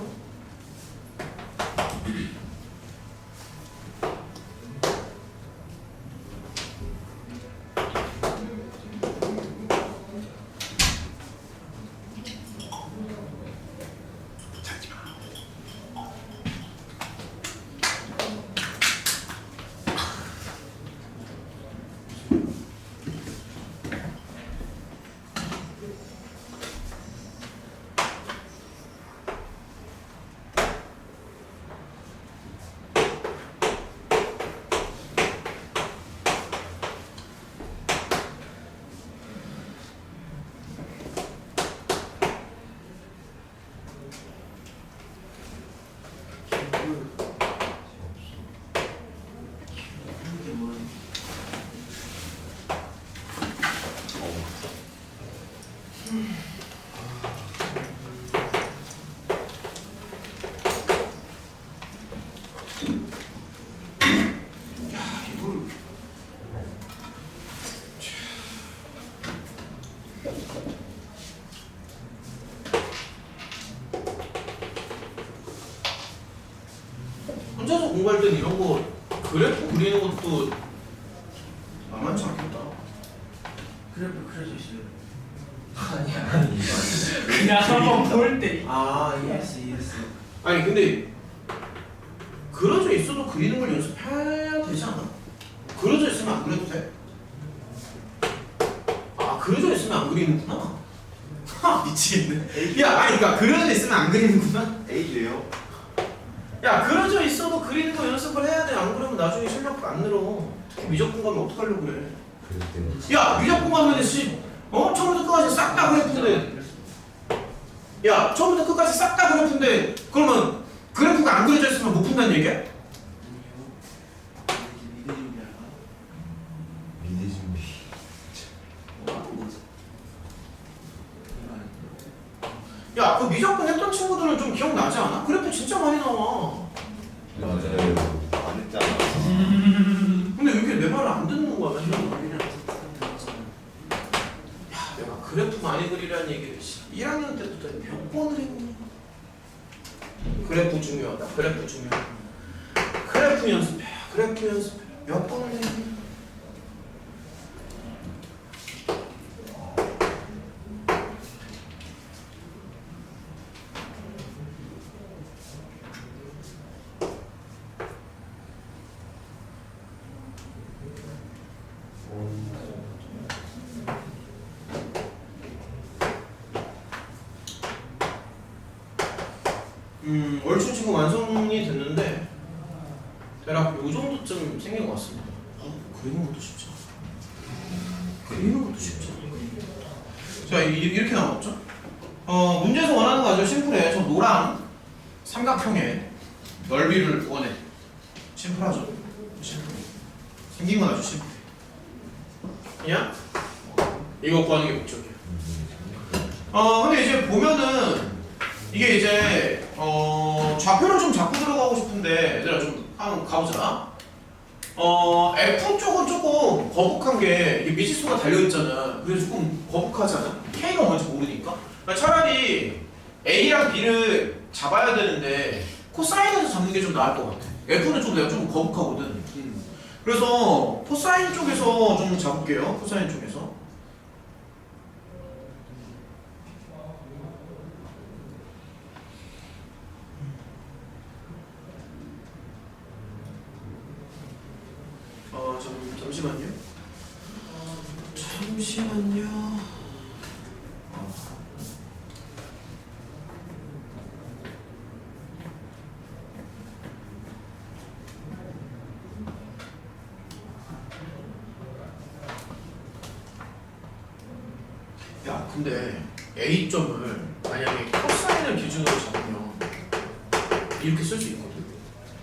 혼자서 공부할 땐 이런 거 그래프 그리는 것도 만만치 않겠다. 그래프 그려져 있어요. 아니야. 그냥 한번 볼 때. 예스 예스. 아니 근데 그려져 있어도 그리는 걸 연습해야 되지 않아? 그려져 있으면 안 그려도 돼? 그려져 있으면 안 그리는구나. 미치겠네. 야, 아니 그러니까 그려져 있으면 안 그리는구나. A예요? 야, 그려져 있어도 그리는 거 연습을 해야 돼. 안 그러면 나중에 실력 안 늘어. 특히 미적분 가면 어떡하려고 그래. 야, 미적분 가면 처음부터 끝까지 싹 다 그래프인데. 야, 처음부터 끝까지 싹 다 그래프인데 그러면 그래프가 안 그려져 있으면 못 푼다는 얘기야? 아니요. 미래 준비할까? 미래 준비. 뭐 하는 거지? 야, 그 미적분 했던 친구들은 좀 기억나지 않아? 그래프 진짜 많이 나와. 맞아요. 안 했잖아. 근데 왜 이렇게 내 말을 안 듣는 거야, 맨날? 우리랑 똑같은 야, 내가 그래프 많이 그리라는 얘기를 1학년 때부터 몇 번을 했니? 그래프 중요하다. 그래프 중요하다. 그래프 연습해. 그래프 연습해. 몇 번을 했니? 얼추 지금 완성이 됐는데 대략 요 정도쯤 생긴 것 같습니다. 그리는 것도 쉽지 않아. 그리는 것도 쉽지 않아. 자, 이렇게 나왔죠? 문제에서 원하는 거 아주 심플해. 저 노랑 삼각형의 넓이를 원해. 심플하죠? 심플해. 생긴 건 아주 심플해. 그냥 이거 구하는 게 목적이야. 근데 이제 보면은 이게 이제 좌표를 좀 잡고 들어가고 싶은데 얘들아 좀 한번 가보자. F 쪽은 조금 거북한 게 이게 미지수가 달려있잖아. 그래서 조금 거북하잖아. K가 뭔지 모르니까. 그러니까 차라리 A랑 B를 잡아야 되는데 코사인에서 잡는 게 좀 나을 것 같아. F는 좀 내가 좀 거북하거든. 그래서 코사인 쪽에서 좀 잡을게요. 코사인 쪽에서. 잠시만요. 잠시만요. 야, 근데 A점을 만약에 코사인을 기준으로 잡으면 이렇게 쓸 수 있거든.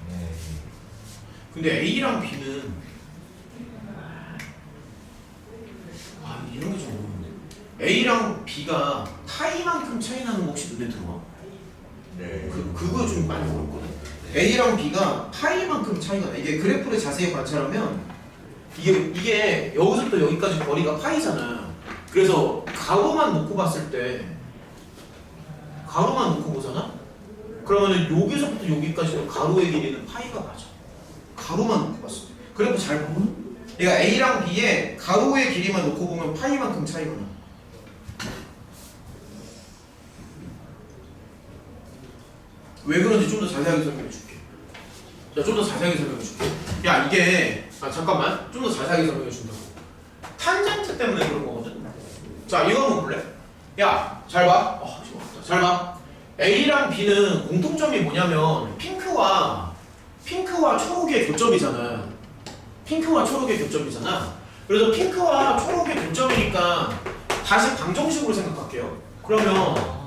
네. 근데 A랑 B는 이런 게 좀 어려운데. A랑 B가 파이만큼 차이 나는 거 혹시 눈에 들어와? 네. 그거 좀 많이 어렵거든. A랑 B가 파이만큼 차이가 나. 이게 그래프를 자세히 관찰하면 이게 여기서부터 여기까지 거리가 파이잖아. 그래서 가로만 놓고 봤을 때 가로만 놓고 보잖아? 그러면은 여기서부터 여기까지는 가로의 길이는 파이가 맞아. 가로만 놓고 봤을 때. 그래프 잘 보면 그러니까 A랑 B의 가로의 길이만 놓고 보면 파이만큼 차이가 나. 왜 그런지 좀 더 자세하게 설명해 줄게. 자, 좀 더 자세하게 설명해 줄게. 야, 이게 잠깐만. 좀 더 자세하게 설명해 준다고. 탄젠트 때문에 그런 거거든. 자, 이거 한번 볼래? 야, 잘 봐. 잘 봐. A랑 B는 공통점이 뭐냐면 핑크와 초록의 교점이잖아. 핑크와 초록의 교점이잖아. 그래서 핑크와 초록의 교점이니까 다시 방정식으로 생각할게요. 그러면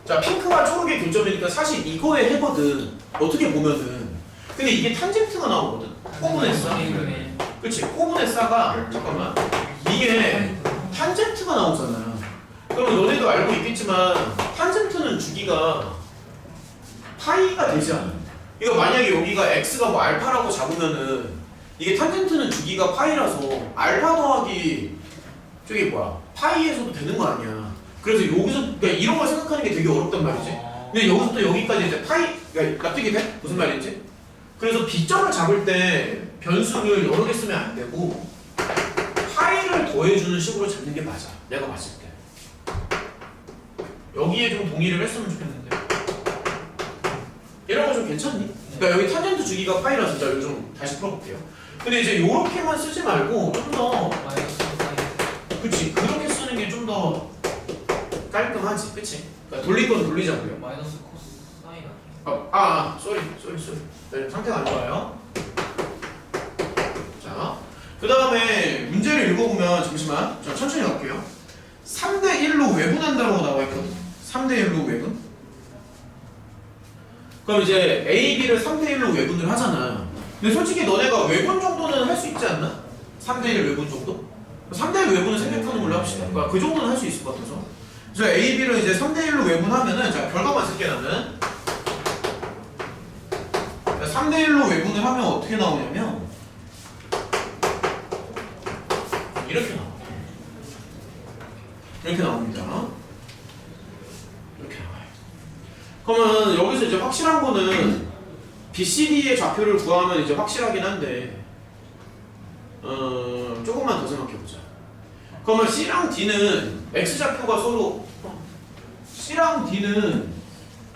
자, 핑크와 초록의 교점이니까 사실 이거에 해거든. 어떻게 보면은. 근데 이게 탄젠트가 나오거든. 코분의 싸. 그치? 코분의 싸가 잠깐만. 이게 탄젠트가 나오잖아. 그러면 너네도 알고 있겠지만 탄젠트는 주기가 파이가 되지 않아. 이거 만약에 여기가 x가 뭐 알파라고 잡으면은 이게 탄젠트는 주기가 파이라서 알파 더하기 저기 뭐야 파이에서도 되는 거 아니야. 그래서 여기서 그러니까 이런 걸 생각하는 게 되게 어렵단 말이지. 근데 여기서부터 여기까지 이제 파이 그러니까 납득이 돼? 무슨 말인지? 그래서 B점을 잡을 때 변수를 여러 개 쓰면 안 되고 파이를 더해주는 식으로 잡는 게 맞아. 내가 봤을 때. 여기에 좀 동의를 했으면 좋겠는데. 이런 거 좀 괜찮니? 그러니까 여기 탄젠트 주기가 파이라서 진짜 이거 좀 다시 풀어볼게요. 근데 이제 요렇게만 쓰지 말고 좀 더 그치 그렇게 쓰는 게 좀 더 깔끔하지 그치? 그러니까 돌릴 건 돌리자고요. 마이너스 코사인 쏘리 네, 상태가 안 좋아요. 자, 그 다음에 문제를 읽어보면 잠시만 자, 천천히 갈게요. 3대 1로 외분한다고 나와 있거든. 3대 1로 외분. 그럼 이제 A, B를 3대 1로 외분을 하잖아. 근데 솔직히 너네가 외분 정도는 할 수 있지 않나? 3대 1 외분 정도? 3대 1 외분을 생각하는 걸로 합시다. 그러니까 그 정도는 할 수 있을 것 같아서. 그래서 A, B를 이제 3대 1로 외분하면은 자 결과만 쓸게 나는. 3대 1로 외분을 하면 어떻게 나오냐면 이렇게 나와. 이렇게 나옵니다. 이렇게 나와요. 그러면 여기서 이제 확실한 거는 BCD의 좌표를 구하면 이제 확실하긴 한데 조금만 더 생각해보자. 그러면 C랑 D는 X좌표가 서로 C랑 D는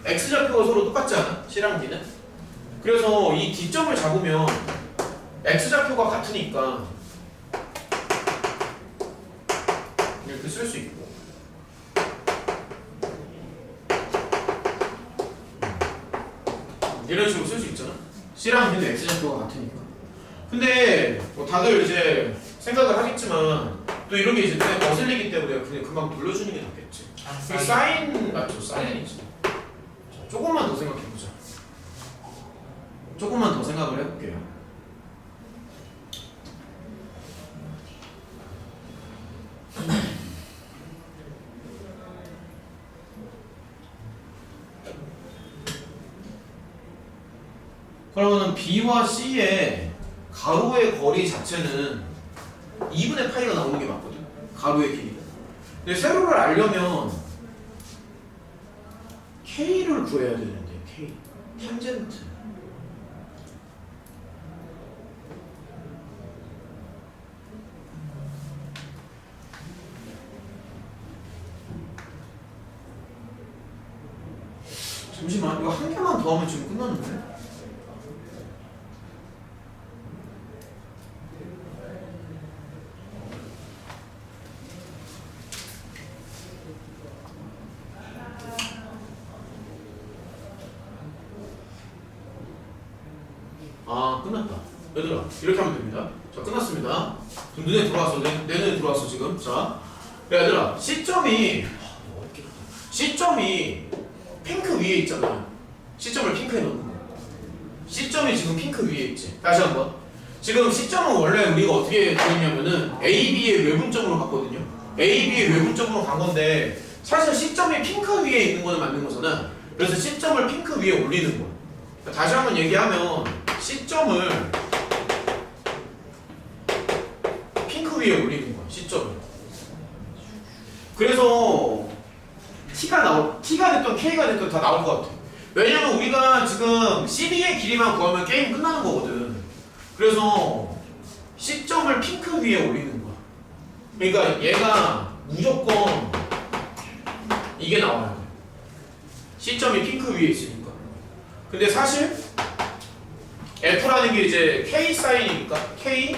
X좌표가 서로 똑같지 않아? C랑 D는? 그래서 이 D점을 잡으면 X좌표가 같으니까 이렇게 쓸 수 있고 이런 식으로 쓸 수 있잖아. C랑 D는 X좌표가 같으니까. 근데 뭐 다들 이제 생각을 하겠지만 또 이런 게 이제 눈에 거슬리기 때문에 그냥 금방 돌려주는 게 낫겠지. 그 사인 맞죠? 사인이지. 자, 조금만 더 생각해보자. 조금만 더 생각을 해볼게요. 그러면은 B와 C의 가로의 거리 자체는 2분의 파이가 나오는 게 맞거든. 가로의 길이가. 근데 세로를 알려면 K를 구해야 되는데 K 탄젠트. 잠시만, 이거 한 개만 더 하면 지금 끝났는데? 아, 끝났다. 얘들아, 이렇게 하면 됩니다. 자, 끝났습니다. 지금 눈에 들어왔어. 내 눈에 들어왔어, 지금. 자, 얘들아, C점이 핑크 위에 있잖아. C점을 핑크에 넣는 거야. C점이 지금 핑크 위에 있지. 다시 한번. 지금 C점은 원래 우리가 어떻게 그렸냐면은 AB의 외분점으로 갔거든요. AB의 외분점으로 간 건데 사실 C점이 핑크 위에 있는 거는 맞는 거잖아. 그래서 C점을 핑크 위에 올리는 거야. 다시 한번 얘기하면 C점을 핑크 위에 올리는 거야. C점을. 그래서 T가 됐든 K가 됐든 다 나올 것 같아. 왜냐면 우리가 지금 CD의 길이만 구하면 게임 끝나는 거거든. 그래서 C점을 핑크 위에 올리는 거야. 그러니까 얘가 무조건 이게 나와야 돼. C점이 핑크 위에 있으니까. 근데 사실 F라는 게 이제 K 사인이니까 K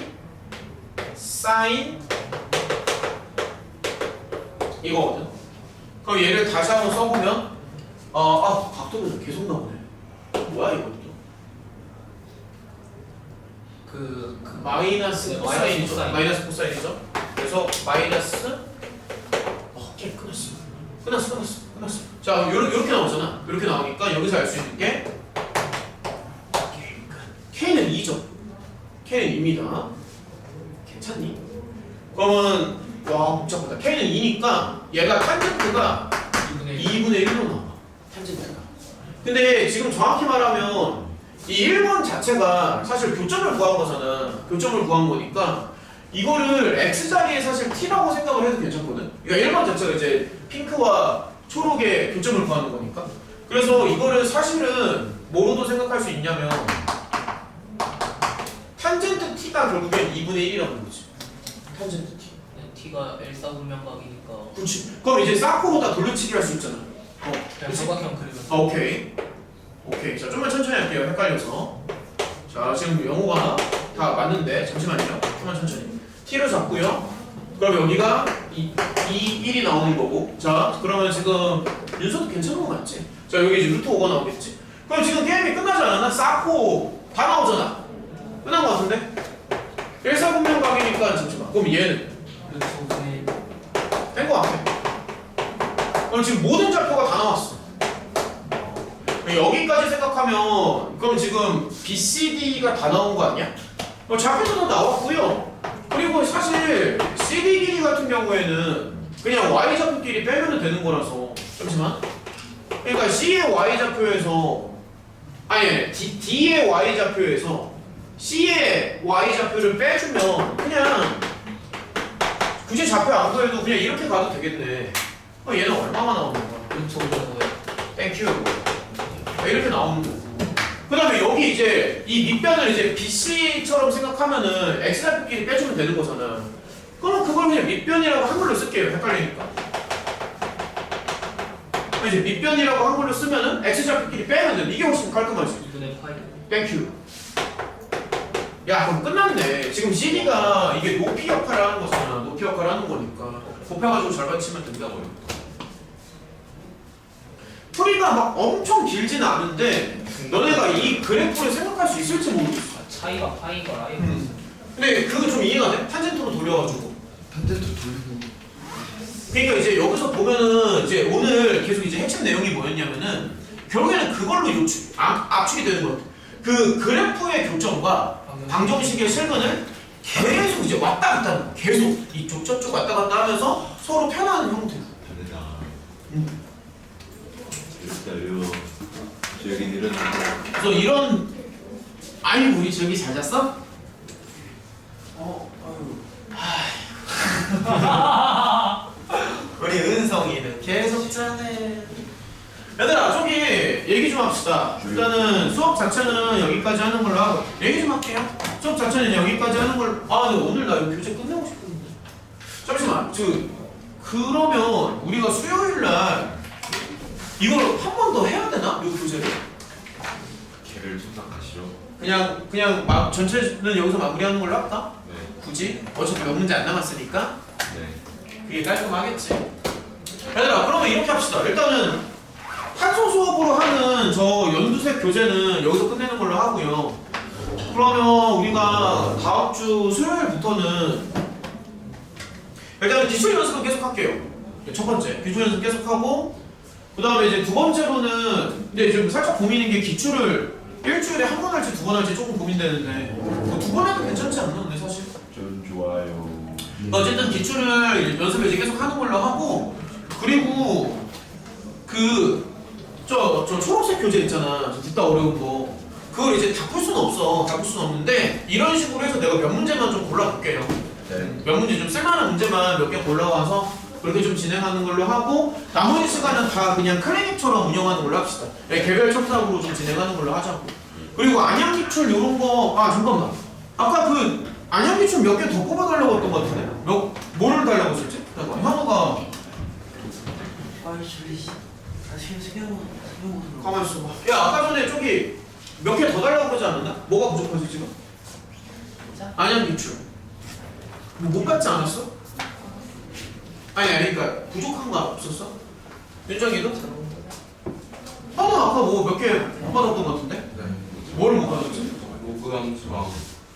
사인 이거거든. 그럼 얘를 다시 한번 써보면 각도가 좀 계속 나오네. 뭐야 이것도? 마이너스 코사인이죠. 마이너스 코사인이죠. 그래서 마이너스 오케이 끝났어. 자 요렇게 나오잖아. 이렇게 나오니까 여기서 알 수 있는 게 K는 2죠. K는 2입니다. 괜찮니? 그러면 와 복잡하다. K는 2니까 얘가 탄젠트가 2분의 1로 나와. 탄젠트가. 근데 지금 정확히 말하면 이 1번 자체가 사실 교점을 구한 거잖아. 교점을 구한 거니까 이거를 X자리에 사실 T라고 생각을 해도 괜찮거든. 그러니까 1번 자체가 이제 핑크와 초록의 교점을 구하는 거니까. 그래서 이거를 사실은 뭐로도 생각할 수 있냐면 탄젠트 T가 결국엔 2분의 1이라는 거지. 탄젠트 T. T가 L4분면각이니까. 그렇지. 그럼 이제 사코보다 돌려치기 할 수 있잖아. 그냥 삼각형 그리면. 오케이. 자, 좀만 천천히 할게요. 헷갈려서. 자, 지금 영어가 다 맞는데 잠시만요. 좀만 천천히. T를 잡고요. 그럼 여기가 1이 나오는 거고. 자, 그러면 지금 윤서도 괜찮은 거 맞지? 자, 여기 이제 루트 5가 나오겠지? 그럼 지금 게임이 끝나지 않았나? 사코 다 나오잖아. 끝난 거 같은데? 1사분면각이니까 잠시만. 그럼 얘는? 된 거 같아. 그럼 지금 모든 좌표가 다 나왔어. 여기까지 생각하면 그럼 지금 BCD가 다 나온 거 아니야? 좌표도 나왔고요. 그리고 사실 CD 길이 같은 경우에는 그냥 Y 좌표끼리 빼면 되는 거라서 잠시만. 그러니까 C의 Y 좌표에서 D의 Y 좌표에서 C의 Y 좌표를 빼주면 그냥 굳이 좌표 안 구해도 그냥 이렇게 가도 되겠네. 얘는 얼마나 나오는 거야? 땡큐. 이렇게 나오는 거고. 그 다음에 여기 이제 이 밑변을 이제 BC처럼 생각하면은 X좌표끼리 빼주면 되는 거잖아. 그럼 그걸 그냥 밑변이라고 한글로 쓸게요. 헷갈리니까. 이제 밑변이라고 한글로 쓰면은 X좌표끼리 빼면 돼. 이게 훨씬 깔끔하지. 2분의 파이. 땡큐. 야 그럼 끝났네. 지금 CD가 이게 높이 역할을 하는 거잖아. 높이 역할을 하는 거니까 곱해가지고 잘 받치면 된다고요. 풀이가 막 엄청 길지는 않은데 너네가 이 그래프를 생각할 수 있을지 모르겠어. 차이가 파이가 아예 근데 그거 좀 이해가 돼? 탄젠트로 돌려가지고. 탄젠트 돌리고. 그러니까 이제 여기서 보면은 이제 오늘 계속 이제 핵심 내용이 뭐였냐면은 결국에는 그걸로 압축이 되는 거야. 그 그래프의 교점과 방정식의 실근을 계속 이제 왔다 갔다 하는 거야. 계속 이쪽 저쪽 왔다 갔다 하면서 서로 편하는 형태로. 다르다. 일단요. 여기 일어나고. 그래서 이런 아니 우리 저기 잘 잤어? 우리 은성이는 계속 짜네. 얘들아 저기 얘기 좀 합시다. 일단은 수업 자체는 여기까지 하는 걸로 하고 얘기 좀 할게요. 수업 자체는 여기까지 하는 걸. 아 근데 오늘 나 이거 교재 끝내고 싶었는데. 잠시만. 그러면 우리가 수요일 날 이걸 한 번 더 해야 되나? 이 교재를? 걔를 생각하시죠. 그냥 전체는 여기서 마무리하는 걸로 할까? 네. 굳이? 어차피 몇 문제 안 남았으니까 네. 그게 깔끔하겠지. 얘들아 그러면 이렇게 합시다. 일단은 탄소 수업으로 하는 저 연두색 교재는 여기서 끝내는 걸로 하고요. 그러면 우리가 다음 주 수요일부터는 일단은 기출 연습은 계속 할게요. 첫 번째 기출 연습 계속 하고 그 다음에 이제 두 번째로는 근데 지금 살짝 고민인 게 기출을 일주일에 한 번 할지 두 번 할지 조금 고민되는데 두 번 해도 괜찮지 않나 근데 사실? 전 좋아요. 어쨌든 기출을 연습을 이제 계속 하는 걸로 하고 그리고 저 초록색 교재 있잖아. 저 듣다 어려운 거. 그걸 이제 다 풀 수는 없어. 다 풀 수는 없는데 이런 식으로 해서 내가 몇 문제만 좀 골라볼게요. 네. 몇 문제 좀 쓸만한 문제만 몇 개 골라와서 그렇게 좀 진행하는 걸로 하고 나머지 시간은 다 그냥 클리닉처럼 운영하는 걸로 합시다. 개별 첨삭으로 좀 진행하는 걸로 하자고. 그리고 안양 기출 이런 거 잠깐만. 아까 그 안양 기출 몇 개 더 뽑아달라고 했던 것 같은데? 뭐를 달라고 했었지? 현우가 아이 졸리지. 나 지금 생겨먹었어. 가만히 있어봐. 야 아까 전에 저기 몇 개 더 달라고 그러지 않았나? 뭐가 부족하지 지금? 안양 기출 못 받지 않았어? 아니 그러니까 부족한 거 없었어? 윤정이도? 현우 아까 뭐 몇 개 못 받았던 것 같은데? 네. 뭘 못 받았지? 노구함 수랑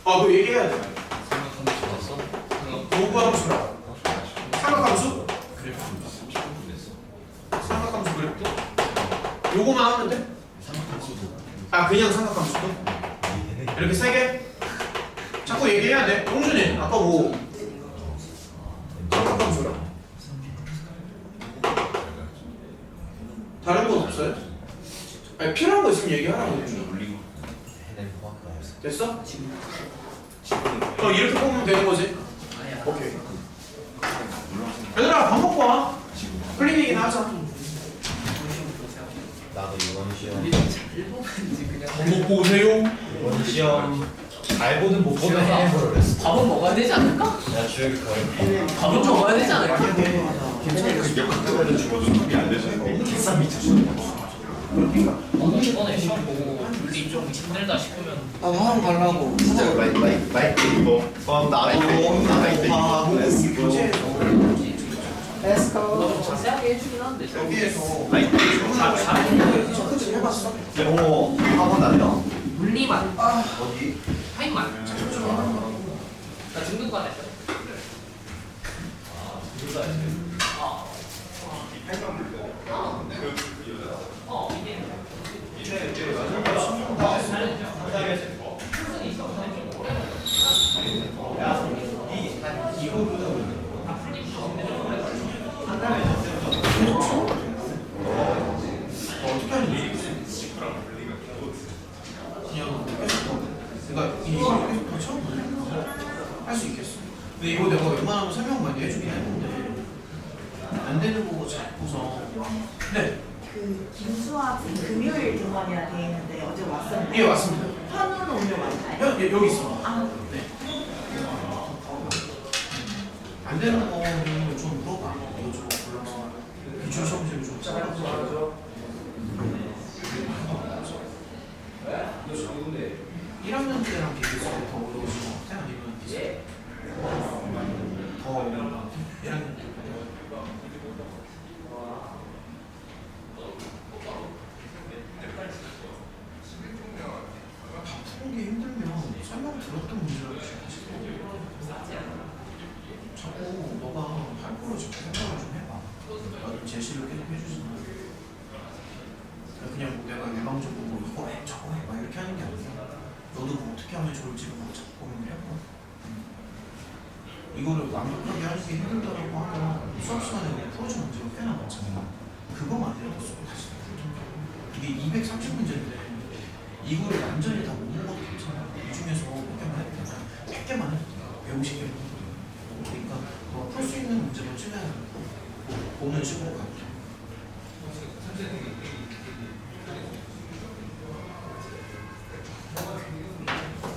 그거 얘기해야 돼. 생각함수 봤어? 노구함수라 삼각함수? 그래프 됐어. 삼각함수 그랬고 요거만 하면 돼? 그냥 삼각함수도? 이렇게 세 개? 자꾸 얘기해야 돼. 용준이 아까 뭐 삼각함수라 다른 건 없어요? 아니 필요한 거 있으면 얘기하라고 용준이. 올리고. 됐어? 이렇게 뽑으면 되는 거지? 아니야. 오케이. 얘들아 밥 먹고 와. 클리닉이나 하자. 나도 이번 시험 우리 잘 보는지 그냥. 밥 먹고 오세요. 이번 시험 잘 보든 못 보든 지영아. 해버렸어. 밥은 먹어야 되지 않을까? 야 주혁이 거의 밥은 먹어야 되지 않을까? 역학적으로 죽어도 도움이 안 되시는데. 계산 미쳤어. 이번에 시험 보고 물리 좀 힘들다 싶으면 나 화장 가려고. 진짜 마이크 이거 나도 교재에서 너무 자세하게 해주긴 하는데 여기에서 잘하는 체크 좀 해봤어? 영어 학원 다녀? 물리만 어디? 타임만 나 중등반 했어 어떻게 하는 거지? 그냥 이거 계속 처음 할수 있겠어. 근데 이거 내가 웬만하면 설명 많이 해주긴 했는데 안 되는 거고 자꾸서. 네, 그 김수아 쌤 금요일 등반이라 돼 있는데 어제 왔었는데 예 왔습니다. 현우는 오늘 왔나요? 여기 있어. 아, 네. 안 되는 거는 좀 물어봐. 이거 좀 골라서 기출 시험지를 좀 짜서. 1학년 때랑 비교했을 때 더 어려우신 것 같아? 아니면 비슷해? 더 어려운 것 같아? 1학년 때. 다 푸는 게 힘들면 설명 들었던 문제라고 자꾸 너가 할 거로 자꾸 생각을 좀 해봐. 나도 제시를 계속 해주지만 그냥 뭐 내가 일방적으로 뭐 이거 해 저거 해 막 이렇게 하는 게 아니라 너도 뭐 어떻게 하면 좋을지 뭐 자꾸 고민을 해봐. 이거를 완벽하게 하는 게 힘들다고 하면 수업 시간에 그냥 풀어준 문제가 꽤나 많잖아. 그거만 해도 수업 다시 이게 230문제인데 이거를 완전히 다 못 먹어도 괜찮아. 이 중에서 몇 개만 해도 괜찮아. 100개만 해도 돼. 150개. 그러니까 너 풀 수 수 있는 문제만 최대한 보는 식으로 갈게.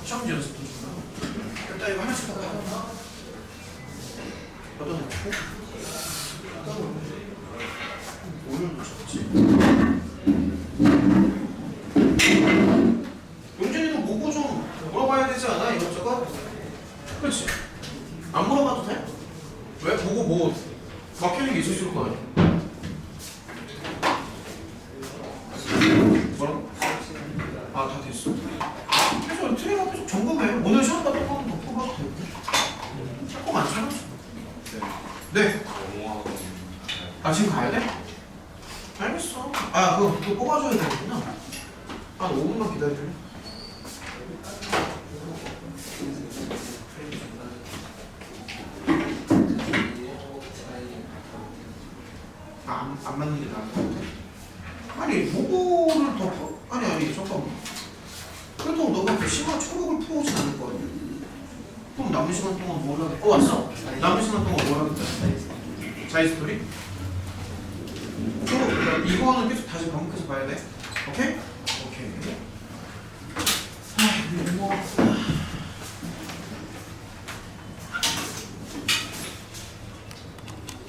시험지 연습도 좀 하고. 일단 이거 하나씩 더 하나. 걷어놓고. 오늘도 좋지. 용진이도 보고 좀 물어봐야 되지 않아? 이것저것? 그렇지. 안 물어봐도 돼? 왜? 보고 뭐 막히는 게 있었을 거 아니야? 뭐라고? 아, 다 됐어. 그래서 트레이 앞에 좀 점검해. 오늘 시험 같은 거는 더 뽑아도 되고. 조금 안 차려? 네. 영어학원 아, 지금 가야 돼? 알겠어. 아, 그거 뽑아줘야 되겠구나. 한 5분만 기다려줄래? 안 맞는 게 나을 것 같아. 아니, 뭐를 더 아니, 잠깐만. 그래도 너가 그 시간 초록을 풀어오진 않을 거 아니야. 그럼 남은 시간 동안 뭘 하겠다. 왔어? 남은 시간 동안 뭘 하겠다. 자이스토리? 이거는 계속 다시 반복해서 봐야 돼. 오케이?